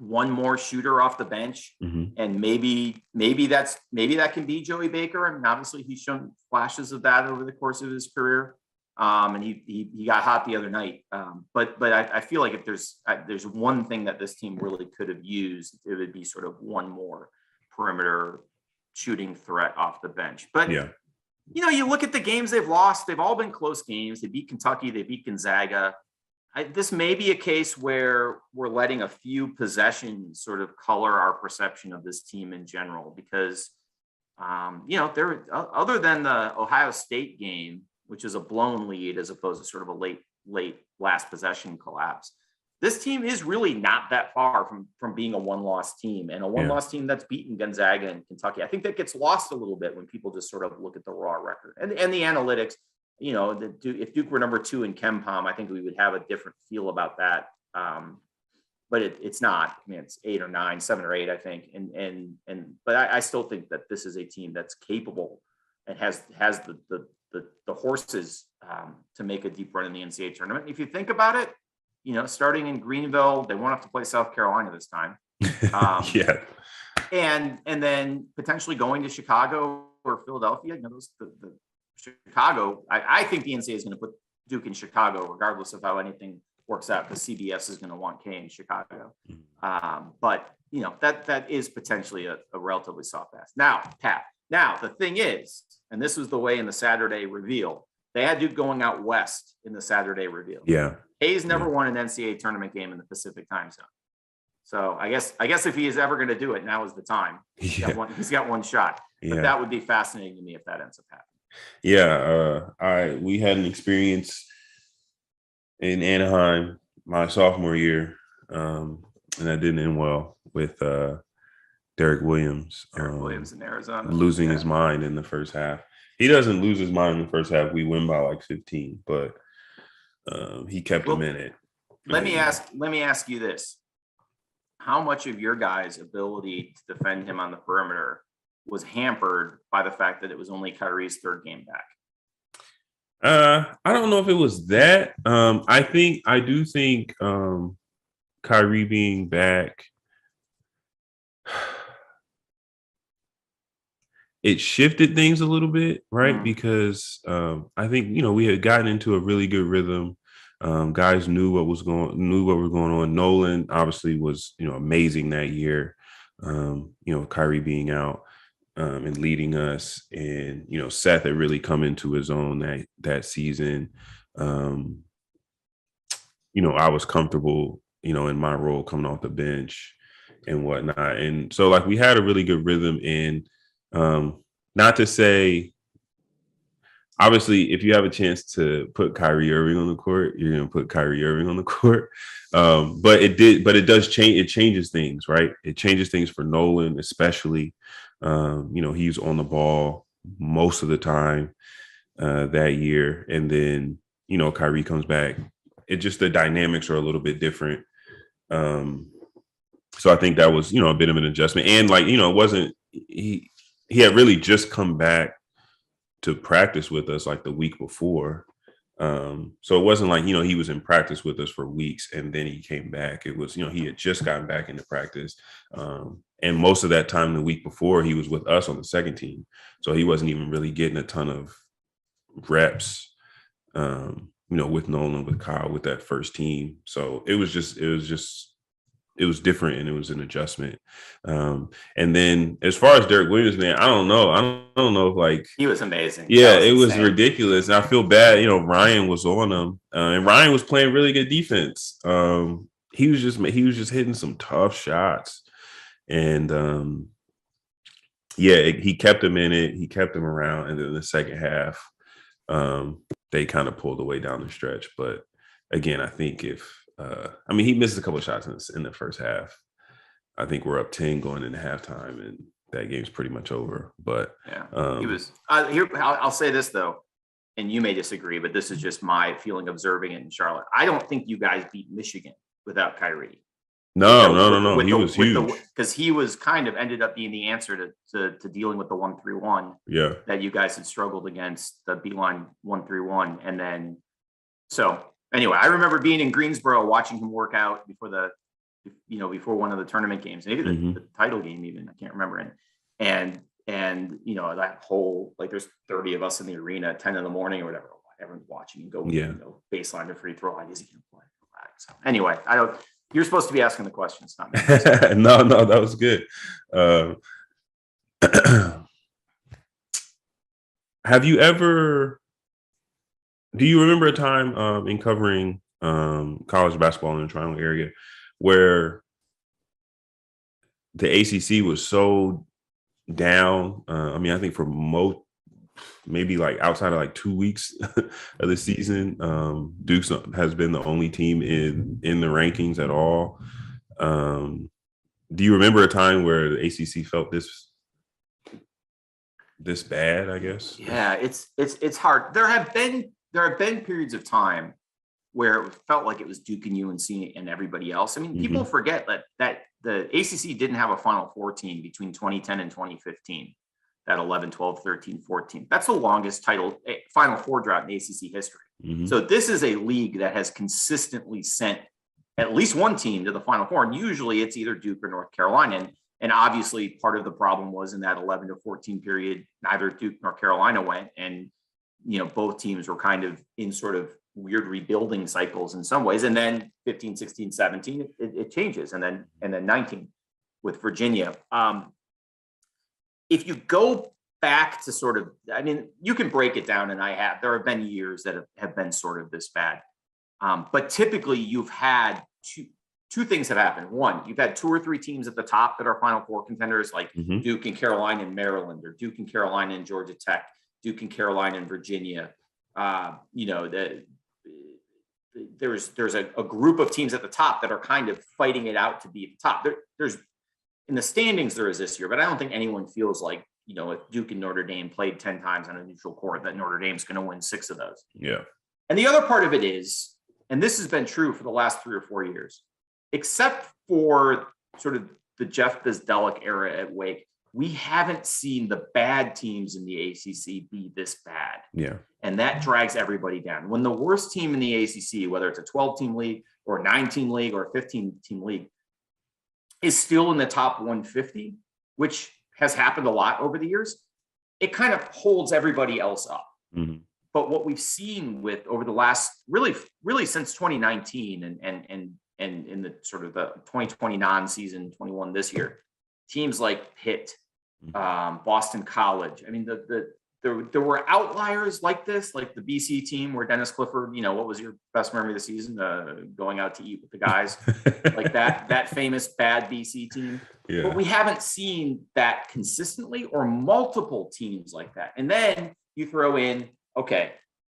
one more shooter off the bench. And maybe that can be Joey Baker. I mean, obviously he's shown flashes of that over the course of his career. And he got hot the other night. But I feel like if there's one thing that this team really could have used, it would be sort of one more perimeter shooting threat off the bench. But you know, you look at the games they've lost, they've all been close games. They beat Kentucky, they beat Gonzaga. This may be a case where we're letting a few possessions sort of color our perception of this team in general, because you know, there other than the Ohio State game, which is a blown lead as opposed to sort of a late last possession collapse, this team is really not that far from being a one-loss team, and a one-loss team that's beaten Gonzaga and Kentucky. I think that gets lost a little bit when people just sort of look at the raw record and the analytics. if Duke were number 2 in KenPom, I think we would have a different feel about that. But it's not. I mean, it's 8 or 9, 7 or 8, I think. But I still think that this is a team that's capable and has the horses to make a deep run in the NCAA tournament. If you think about it, starting in Greenville, they won't have to play South Carolina this time. Yeah. And then potentially going to Chicago or Philadelphia. The Chicago, I think the NCAA is going to put Duke in Chicago, regardless of how anything works out, because CBS is going to want K in Chicago. But that is potentially a relatively soft ask. Now, Pat. Now the thing is, and this was the way in the Saturday reveal, they had Duke going out west in the Saturday reveal. Yeah. Hayes never won an NCAA tournament game in the Pacific time zone. So I guess if he is ever going to do it, now is the time. He's got one shot. But that would be fascinating to me if that ends up happening. Yeah, we had an experience in Anaheim my sophomore year, and that didn't end well with Derek Williams. Williams in Arizona losing his mind in the first half. He doesn't lose his mind in the first half. We win by like 15, but he kept him in it. Let me ask you this: how much of your guys' ability to defend him on the perimeter was hampered by the fact that it was only Kyrie's 3rd game back? I don't know if it was that. I do think Kyrie being back, it shifted things a little bit, right? Because I think we had gotten into a really good rhythm. Guys knew what was going on. Nolan obviously was amazing that year. Kyrie being out and leading us, and Seth had really come into his own that season. I was comfortable in my role coming off the bench and whatnot, and so like we had a really good rhythm. And not to say, obviously, if you have a chance to put Kyrie Irving on the court, you're going to put Kyrie Irving on the court. But it does change. It changes things, right? It changes things for Nolan, especially. He's on the ball most of the time that year. And then, Kyrie comes back. The dynamics are a little bit different. So I think that was, a bit of an adjustment. And it wasn't, he had really just come back to practice with us like the week before. So it wasn't like, he was in practice with us for weeks and then he came back. It was, he had just gotten back into practice. And most of that time the week before, he was with us on the second team. So he wasn't even really getting a ton of reps, with Nolan, with Kyle, with that first team. So it was different, and it was an adjustment. And then as far as Derek Williams, man, I don't know if like he was amazing. Yeah, it was ridiculous. And I feel bad, Ryan was on him, and Ryan was playing really good defense. He was just hitting some tough shots, and he kept him in it. He kept him around, and then in the second half, they kind of pulled away down the stretch. But again, I think he missed a couple of shots in the first half. I think we're up 10 going into halftime, and that game's pretty much over. But he was here. I'll say this though, and you may disagree, but this is just my feeling observing it in Charlotte. I don't think you guys beat Michigan without Kyrie. No. He was huge because he was kind of ended up being the answer to dealing with the 1-3-1. Yeah, that you guys had struggled against, the Beeline 1-3-1, and then so. Anyway, I remember being in Greensboro watching him work out before one of the tournament games, maybe the title game even, I can't remember. And that whole, like there's 30 of us in the arena at 10 in the morning or whatever, everyone's watching and go, baseline to free throw line, is he going to play? So anyway, you're supposed to be asking the questions, not me. No, that was good. Do you remember a time in covering college basketball in the Toronto area where the ACC was so down? I think for maybe like outside of like 2 weeks of the season, Duke has been the only team in the rankings at all. Do you remember a time where the ACC felt this bad, I guess. Yeah, it's hard. There have been periods of time where it felt like it was Duke and UNC and everybody else. I mean, people forget that the ACC didn't have a Final Four team between 2010 and 2015. That 11, 12, 13, 14. That's the longest Final Four drought in ACC history. So this is a league that has consistently sent at least one team to the Final Four. And usually it's either Duke or North Carolina. And obviously part of the problem was in that 11 to 14 period, neither Duke nor Carolina went. And, both teams were kind of in sort of weird rebuilding cycles in some ways. And then 15, 16, 17, it changes. And then 19 with Virginia. If you go back to sort of, I mean, you can break it down, and there have been years that have been sort of this bad. But typically you've had two things have happened. One, you've had 2 or 3 teams at the top that are Final Four contenders, like Duke and Carolina and Maryland, or Duke and Carolina and Georgia Tech, Duke and Carolina and Virginia. There's a group of teams at the top that are kind of fighting it out to be at the top. There's in the standings there is this year, but I don't think anyone feels like, if Duke and Notre Dame played 10 times on a neutral court, that Notre Dame's going to win 6 of those. Yeah. And the other part of it is, and this has been true for the last 3 or 4 years, except for sort of the Jeff Bizdelic era at Wake, we haven't seen the bad teams in the ACC be this bad. Yeah. And that drags everybody down. When the worst team in the ACC, whether it's a 12-team league or a 9-team league or a 15-team league, is still in the top 150, which has happened a lot over the years, it kind of holds everybody else up. But what we've seen with over the last really since 2019 and in the sort of the 2020 non-season, 21 this year, teams like Pitt, Boston College. I mean, there were outliers like this, like the BC team where Dennis Clifford, what was your best memory of the season? Going out to eat with the guys, like that famous bad BC team. Yeah. But we haven't seen that consistently or multiple teams like that. And then you throw in, okay,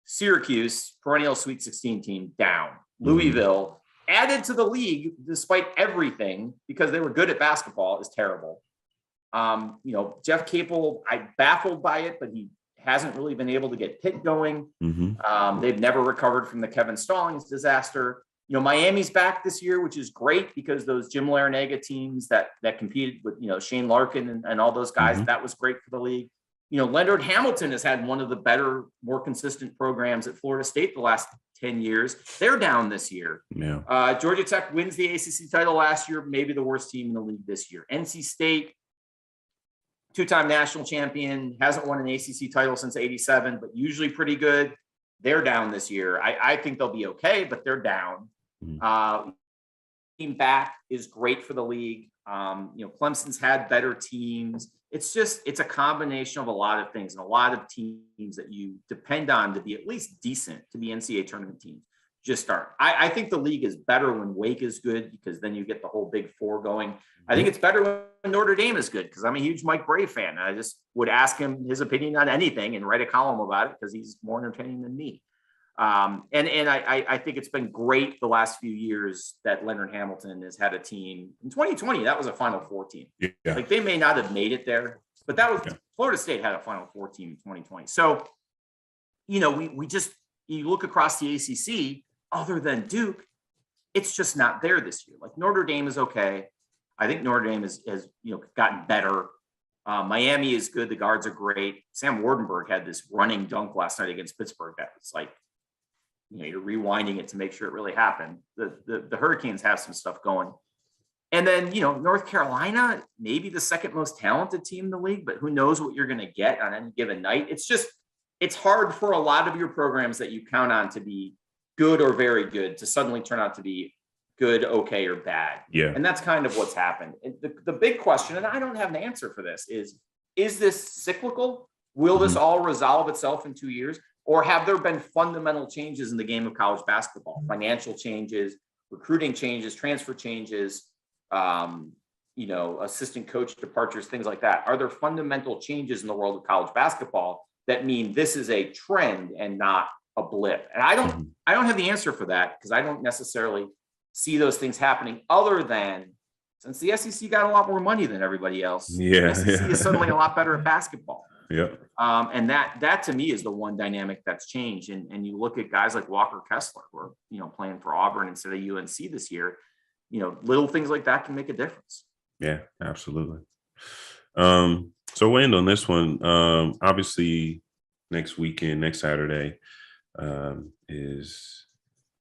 Syracuse, perennial Sweet 16 team, down. Louisville, added to the league despite everything because they were good at basketball, is terrible. Jeff Capel, I'm baffled by it, but he hasn't really been able to get Pitt going. They've never recovered from the Kevin Stallings disaster. Miami's back this year, which is great because those Jim Larinaga teams that competed with, Shane Larkin and all those guys, that was great for the league. Leonard Hamilton has had one of the better, more consistent programs at Florida State the last 10 years. They're down this year. Yeah. Georgia Tech wins the ACC title last year, maybe the worst team in the league this year. NC State, 2-time national champion, hasn't won an ACC title since '87, but usually pretty good. They're down this year. I think they'll be okay, but they're down. Team back is great for the league. Clemson's had better teams. It's a combination of a lot of things and a lot of teams that you depend on to be at least decent to be NCAA tournament teams. Just aren't. I think the league is better when Wake is good because then you get the whole Big Four going. I think it's better when Notre Dame is good because I'm a huge Mike Brey fan. And I just would ask him his opinion on anything and write a column about it because he's more entertaining than me. I think it's been great the last few years that Leonard Hamilton has had a team. In 2020, that was a Final Four team. Yeah. Like they may not have made it there, but that was Florida State had a Final Four team in 2020. So, you look across the ACC, other than Duke, it's just not there this year. Like Notre Dame is okay. I think Notre Dame has gotten better. Miami is good. The guards are great. Sam Wardenberg had this running dunk last night against Pittsburgh. That was like, you're rewinding it to make sure it really happened. The Hurricanes have some stuff going. And then, North Carolina, maybe the second most talented team in the league, but who knows what you're going to get on any given night. It's hard for a lot of your programs that you count on to be good or very good to suddenly turn out to be good, okay, or bad. Yeah. And that's kind of what's happened. And the big question, and I don't have an answer for this, is this cyclical? Will this all resolve itself in 2 years? Or have there been fundamental changes in the game of college basketball? Financial changes, recruiting changes, transfer changes, assistant coach departures, things like that. Are there fundamental changes in the world of college basketball that mean this is a trend and not a blip? And I don't have the answer for that because I don't necessarily see those things happening other than since the SEC got a lot more money than everybody else, the SEC is suddenly a lot better at basketball. Yep. And that to me is the one dynamic that's changed. And you look at guys like Walker Kessler, who are, playing for Auburn instead of UNC this year, little things like that can make a difference. Yeah, absolutely. So we'll end on this one. Obviously next Saturday, is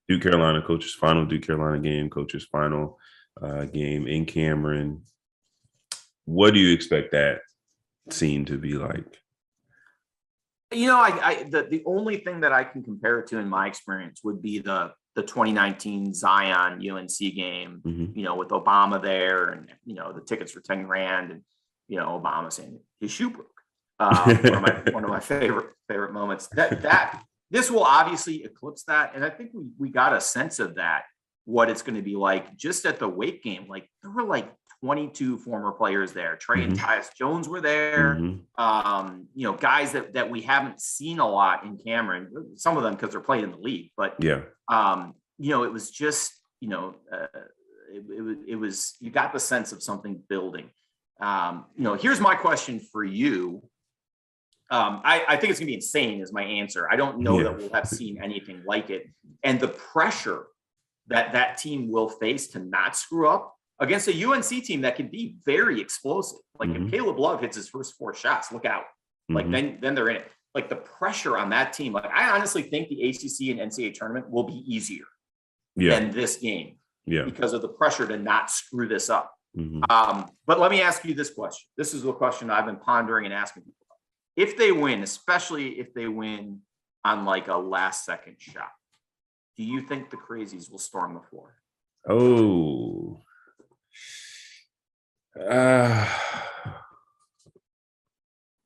Duke Carolina coaches final Duke Carolina game, coaches final game in Cameron. What do you expect that scene to be like? The only thing that I can compare it to in my experience would be the 2019 Zion UNC game, with Obama there and, the tickets for 10 grand and, Obama saying his shoe broke. One of my favorite moments. That this will obviously eclipse that. And I think we got a sense of that, what it's going to be like just at the Wake game. Like there were like 22 former players there. Trey and Tyus Jones were there. Guys that we haven't seen a lot in Cameron, some of them because they're playing in the league, but it was just, it was, you got the sense of something building. Here's my question for you. I think it's gonna be insane is my answer. I don't know that we'll have seen anything like it. And the pressure that team will face to not screw up against a UNC team that can be very explosive. Like if Caleb Love hits his first 4 shots, look out. Like then they're in it. Like the pressure on that team. Like I honestly think the ACC and NCAA tournament will be easier than this game because of the pressure to not screw this up. But let me ask you this question. This is the question I've been pondering and asking people. If they win, especially if they win on like a last second shot, do you think the Crazies will storm the floor? Oh,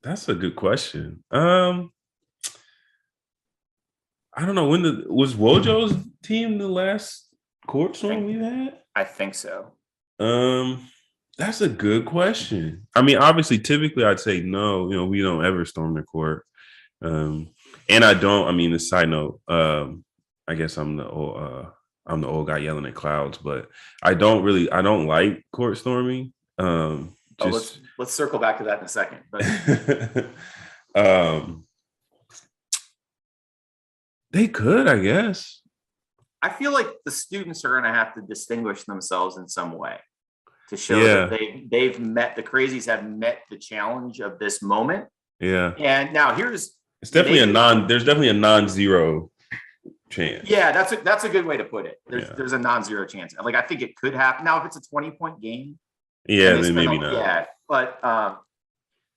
that's a good question. I don't know, was Wojo's team the last court storm we've had? I think so. That's a good question. I mean, obviously, typically I'd say no, we don't ever storm the court. And I don't, the side note, I guess I'm the old guy yelling at clouds, but I don't like court storming. Let's circle back to that in a second. But they could, I guess. I feel like the students are going to have to distinguish themselves in some way to show that the Crazies have met the challenge of this moment. Yeah. And now there's definitely a non-zero chance. Yeah, that's a good way to put it. There's a non-zero chance. Like I think it could happen. Now if it's a 20-point game, then maybe not. Yeah, but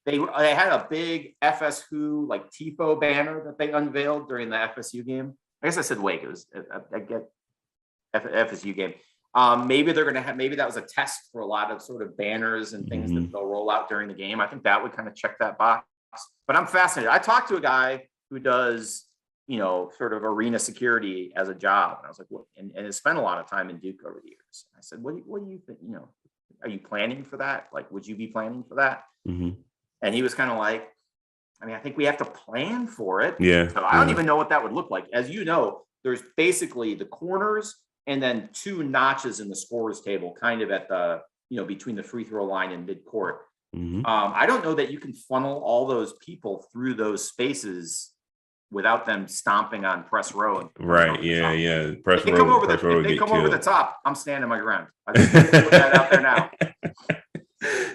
they had a big FS Who like TIFO banner that they unveiled during the FSU game. I guess I said Wake. It was I get FSU game. Maybe they're gonna have. Maybe that was a test for a lot of sort of banners and things that they'll roll out during the game. I think that would kind of check that box. But I'm fascinated. I talked to a guy who does sort of arena security as a job, and I was like, "What?" And has spent a lot of time in Duke over the years. I said, "What do you think? Are you planning for that? Like, would you be planning for that?" And he was kind of like, I think we have to plan for it. Yeah. So I don't even know what that would look like. As you know, there's basically the corners and then 2 notches in the scorer's table, kind of at the, between the free throw line and midcourt. I don't know that you can funnel all those people through those spaces without them stomping on press row. Right. Yeah. Press row. If they come over the top, I'm standing my ground. I just put that out there now.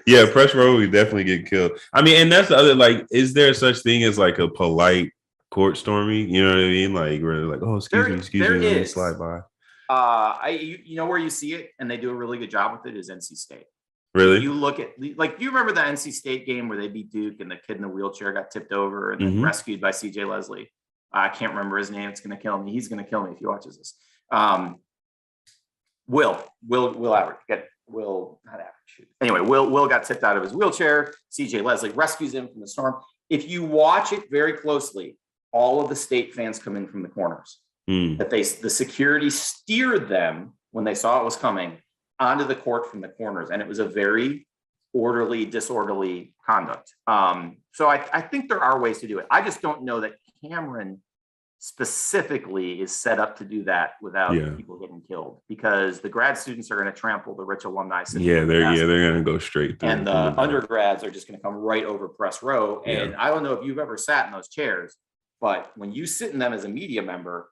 Yeah, press row would definitely get killed. And that's the other, like, is there such thing as like a polite court storming? You know what I mean? Like, where they're like, oh, excuse me, let me slide by. Where you see it, and they do a really good job with it, is NC State. Really? You look at, like, you remember the NC State game where they beat Duke and the kid in the wheelchair got tipped over and then rescued by CJ Leslie? I can't remember his name. It's going to kill me. He's going to kill me if he watches this. Will got tipped out of his wheelchair. CJ Leslie rescues him from the storm. If you watch it very closely, all of the State fans come in from the corners. That the security steered them when they saw it was coming onto the court from the corners, and it was a very disorderly conduct. So I think there are ways to do it. I just don't know that Cameron specifically is set up to do that without people getting killed, because the grad students are going to trample the rich alumni. They're going to go straight through. And the undergrads are just going to come right over press row. And I don't know if you've ever sat in those chairs, but when you sit in them as a media member,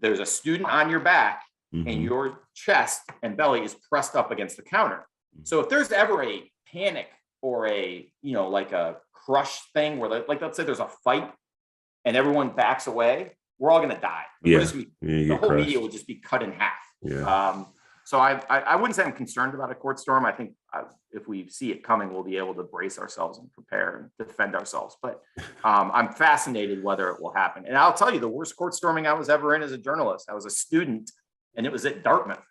there's a student on your back and your chest and belly is pressed up against the counter. So if there's ever a panic or a, like a crush thing where, like, let's say there's a fight and everyone backs away, we're all going to die. The whole media will just be cut in half. So I wouldn't say I'm concerned about a court storm. I think if we see it coming, we'll be able to brace ourselves and prepare and defend ourselves. But I'm fascinated whether it will happen. And I'll tell you, the worst court storming I was ever in as a journalist, I was a student, and it was at Dartmouth.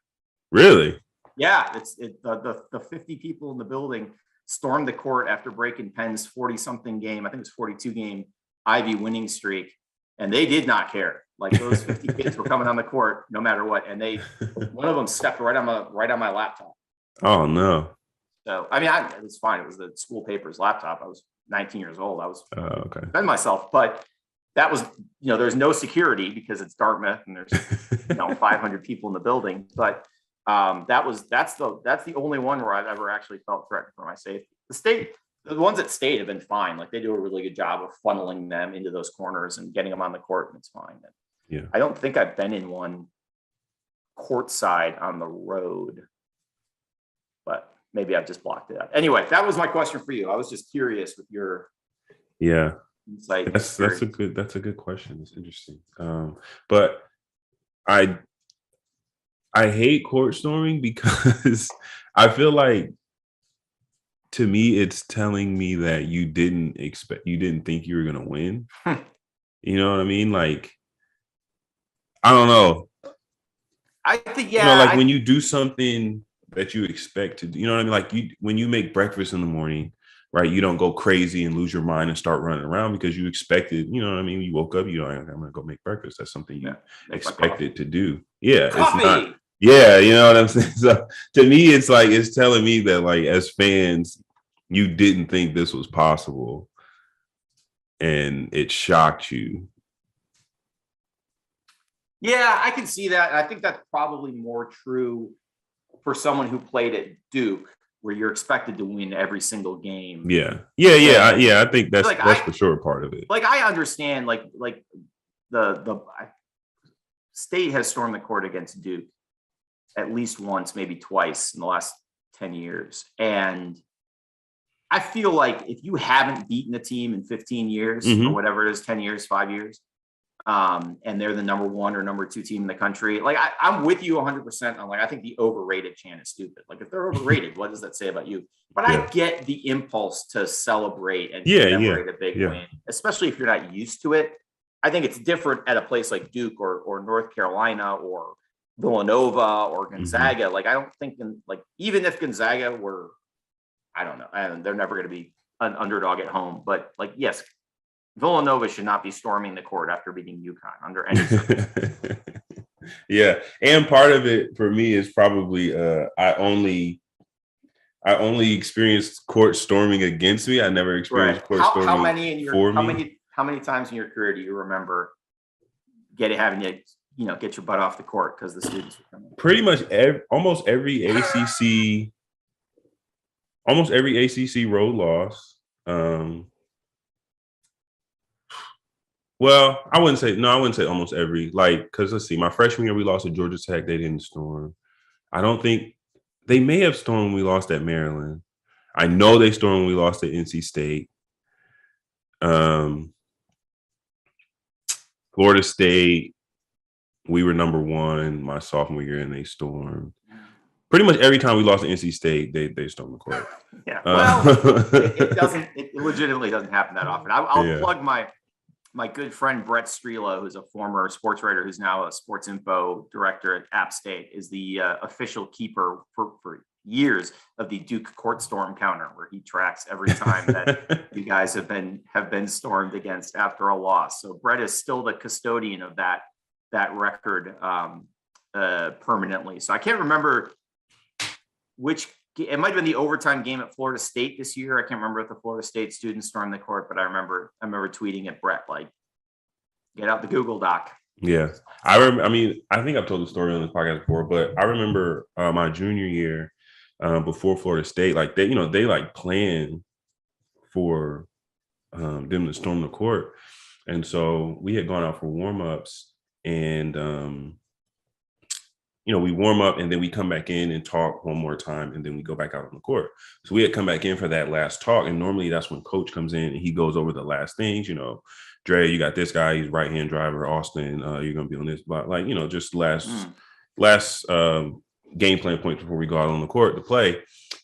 Really? Yeah. The 50 people in the building stormed the court after breaking Penn's 40-something game. I think it was 42 game Ivy winning streak. And they did not care. Like, those 50 kids were coming on the court no matter what. And one of them stepped right on my laptop. Oh, no. So, I mean, it was fine. It was the school paper's laptop. I was 19 years old. I was defending myself, but that was, there's no security because it's Dartmouth and there's, 500 people in the building. But that's the only one where I've ever actually felt threatened for my safety. The ones at state have been fine. Like, they do a really good job of funneling them into those corners and getting them on the court, and it's fine. Yeah. I don't think I've been in one courtside on the road, but maybe I've just blocked it out. Anyway, that was my question for you. I was just curious with your insight. That's a good question. It's interesting. But I hate court storming because I feel like, to me, it's telling me that you didn't think you were going to win. You know what I mean? Like, I don't know. I think, when you do something that you expect to do, you know what I mean? Like, when you make breakfast in the morning, right? You don't go crazy and lose your mind and start running around because you expected, you know what I mean? You woke up, I'm going to go make breakfast. That's something you expected to do. Yeah. Coffee. It's not. Yeah. You know what I'm saying? So to me, it's like, it's telling me that, like, as fans, you didn't think this was possible and it shocked you. Yeah, I can see that. I think that's probably more true for someone who played at Duke, where you're expected to win every single game. Yeah. I think that's for sure part of it. Like, I understand, like the state has stormed the court against Duke at least once, maybe twice in the last 10 years. And I feel like if you haven't beaten a team in 15 years or whatever it is, 10 years, 5 years, and they're the number 1 or number 2 team in the country, like, I'm with you 100%. I'm like, I think the overrated chant is stupid. Like, if they're overrated, what does that say about you? But I get the impulse to celebrate and celebrate a big win, especially if you're not used to it. I think it's different at a place like Duke or North Carolina or Villanova or Gonzaga. Like, I don't think, even if Gonzaga were, I don't know, and they're never going to be an underdog at home, but, like, yes, Villanova should not be storming the court after beating UConn under any circumstances. Yeah, and part of it for me is probably I only experienced court storming against me. I never experienced court storming how many for me. How many times in your career do you remember having to get your butt off the court because the students were coming? Pretty much almost every ACC road loss. Well, I wouldn't say almost every, because let's see, my freshman year we lost to Georgia Tech. They didn't storm. I don't think they may have stormed when we lost at Maryland. I know they stormed when we lost at NC State. Florida State, we were number 1 my sophomore year and they stormed. Pretty much every time we lost to NC State, they stormed the court. Yeah, well, it legitimately doesn't happen that often. I'll plug my good friend Brett Strela, who's a former sports writer who's now a sports info director at App State, is the official keeper for years of the Duke court storm counter, where he tracks every time that you guys have been stormed against after a loss. So Brett is still the custodian of that record permanently. So I can't remember it might have been the overtime game at Florida State this year. I can't remember if the Florida State students stormed the court, but I remember tweeting at Brett, like, Get out the Google Doc. Yeah. I mean, I think I've told the story on this podcast before, but I remember my junior year before Florida State, like they like planned for them to storm the court. And so we had gone out for warm-ups and we warm up and then we come back in and talk one more time and then we go back out on the court. So we had come back in for that last talk. And normally that's when coach comes in and he goes over the last things, Dre, you got this guy, he's right-hand driver, Austin, you're going to be on this block. Like, just last game plan points before we go out on the court to play.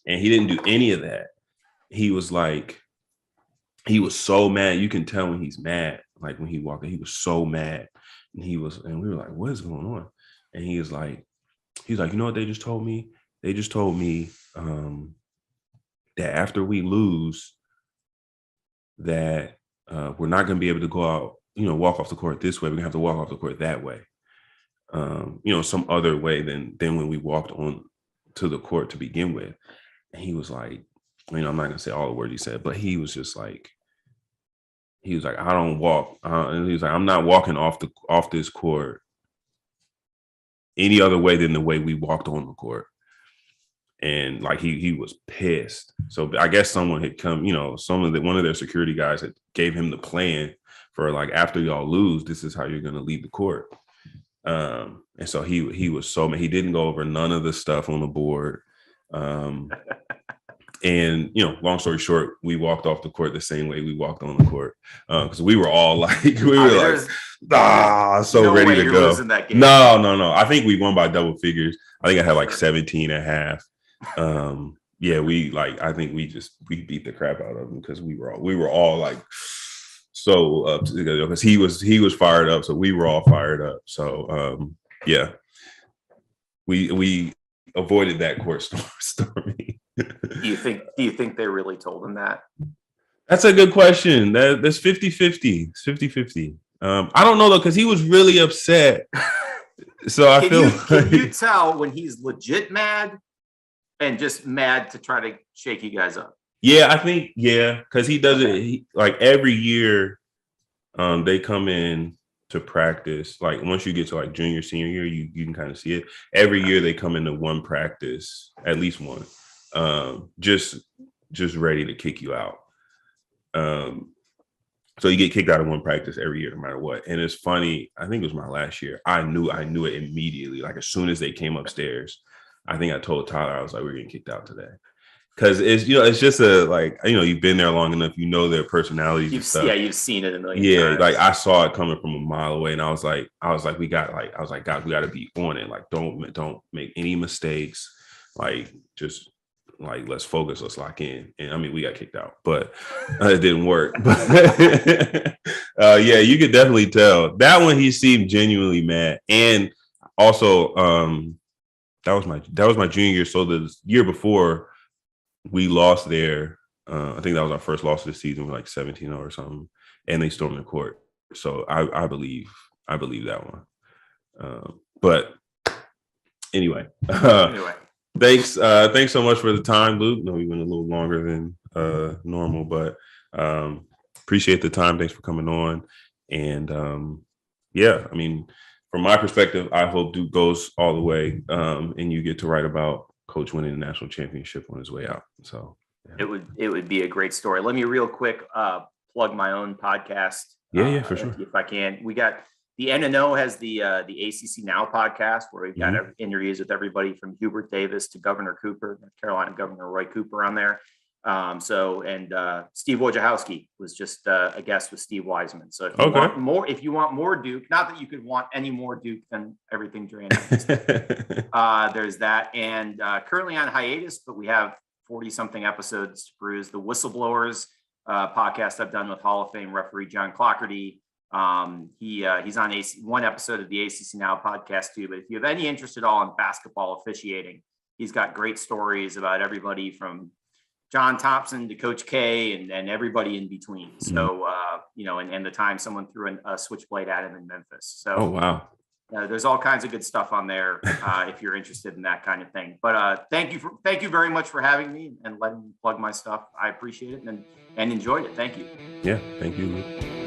And he didn't do any of that. He was so mad. You can tell when he's mad. Like when he walked in, he was so mad. And we were like, what is going on? And he's like, you know what they just told me? They just told me that after we lose, that we're not going to be able to go out, walk off the court this way. We're going to have to walk off the court that way. Some other way than when we walked on to the court to begin with. And he was like, I'm not going to say all the words he said, but he was just like, I don't walk. And he was like, I'm not walking off this court any other way than the way we walked on the court. And like he was pissed. So I guess someone had come, one of their security guys had gave him the plan for like, after y'all lose, this is how you're going to leave the court. And so he was so mad. He didn't go over none of the stuff on the board. And, long story short, we walked off the court the same way we walked on the court. Because we were all like, so ready to go. No. I think we won by double figures. I think I had like 17 and a half. I think we beat the crap out of him because we were all like so up together because he was fired up. So we were all fired up. So, we avoided that court storming. Do you think they really told him that? That's a good question. That's 50-50. It's 50-50. I don't know though, because he was really upset. So can you tell when he's legit mad and just mad to try to shake you guys up? Yeah, I think because he does it like every year. They come in to practice. Like once you get to like junior, senior year, you can kind of see it. Every year they come into one practice, at least one. Just ready to kick you out. So you get kicked out of one practice every year, no matter what. And it's funny. I think it was my last year. I knew it immediately. Like as soon as they came upstairs, I think I told Tyler, I was like, we're getting kicked out today. Because it's it's just you've been there long enough, their personalities and stuff. Yeah, you've seen it a million times. Like I saw it coming from a mile away, and I was like, God, we got to be on it. Like, don't make any mistakes. Like, just like let's focus, let's lock in. And I mean, we got kicked out, but it didn't work. But you could definitely tell that one. He seemed genuinely mad, and also that was my junior year. So the year before, we lost there. I think that was our first loss of the season. We're like 17-0 or something, and they stormed the court. So I believe that one. But anyway, thanks so much for the time, Luke. No, we went a little longer than normal, but appreciate the time. Thanks for coming on. And I mean, from my perspective, I hope Duke goes all the way, and you get to write about Coach winning the national championship on his way out. So it would be a great story. Let me real quick plug my own podcast. Yeah, for sure. If I can. We got the NNO has the ACC Now podcast where we've got interviews with everybody from Hubert Davis to Governor Cooper, North Carolina Governor Roy Cooper on there. Steve Wojciechowski was just a guest with Steve Wiseman. So if you want more Duke, not that you could want any more Duke than everything Dre announced, there's that. And currently on hiatus, but we have 40-something episodes to peruse. The Whistleblowers podcast I've done with Hall of Fame referee John Clockerty. He's on one episode of the ACC Now podcast too. But if you have any interest at all in basketball officiating, he's got great stories about everybody from John Thompson to Coach K and everybody in between. So, and the time someone threw a switchblade at him in Memphis. So, wow. There's all kinds of good stuff on there if you're interested in that kind of thing. But thank you very much for having me and letting me plug my stuff. I appreciate it and enjoyed it. Thank you. Yeah, thank you, Luke.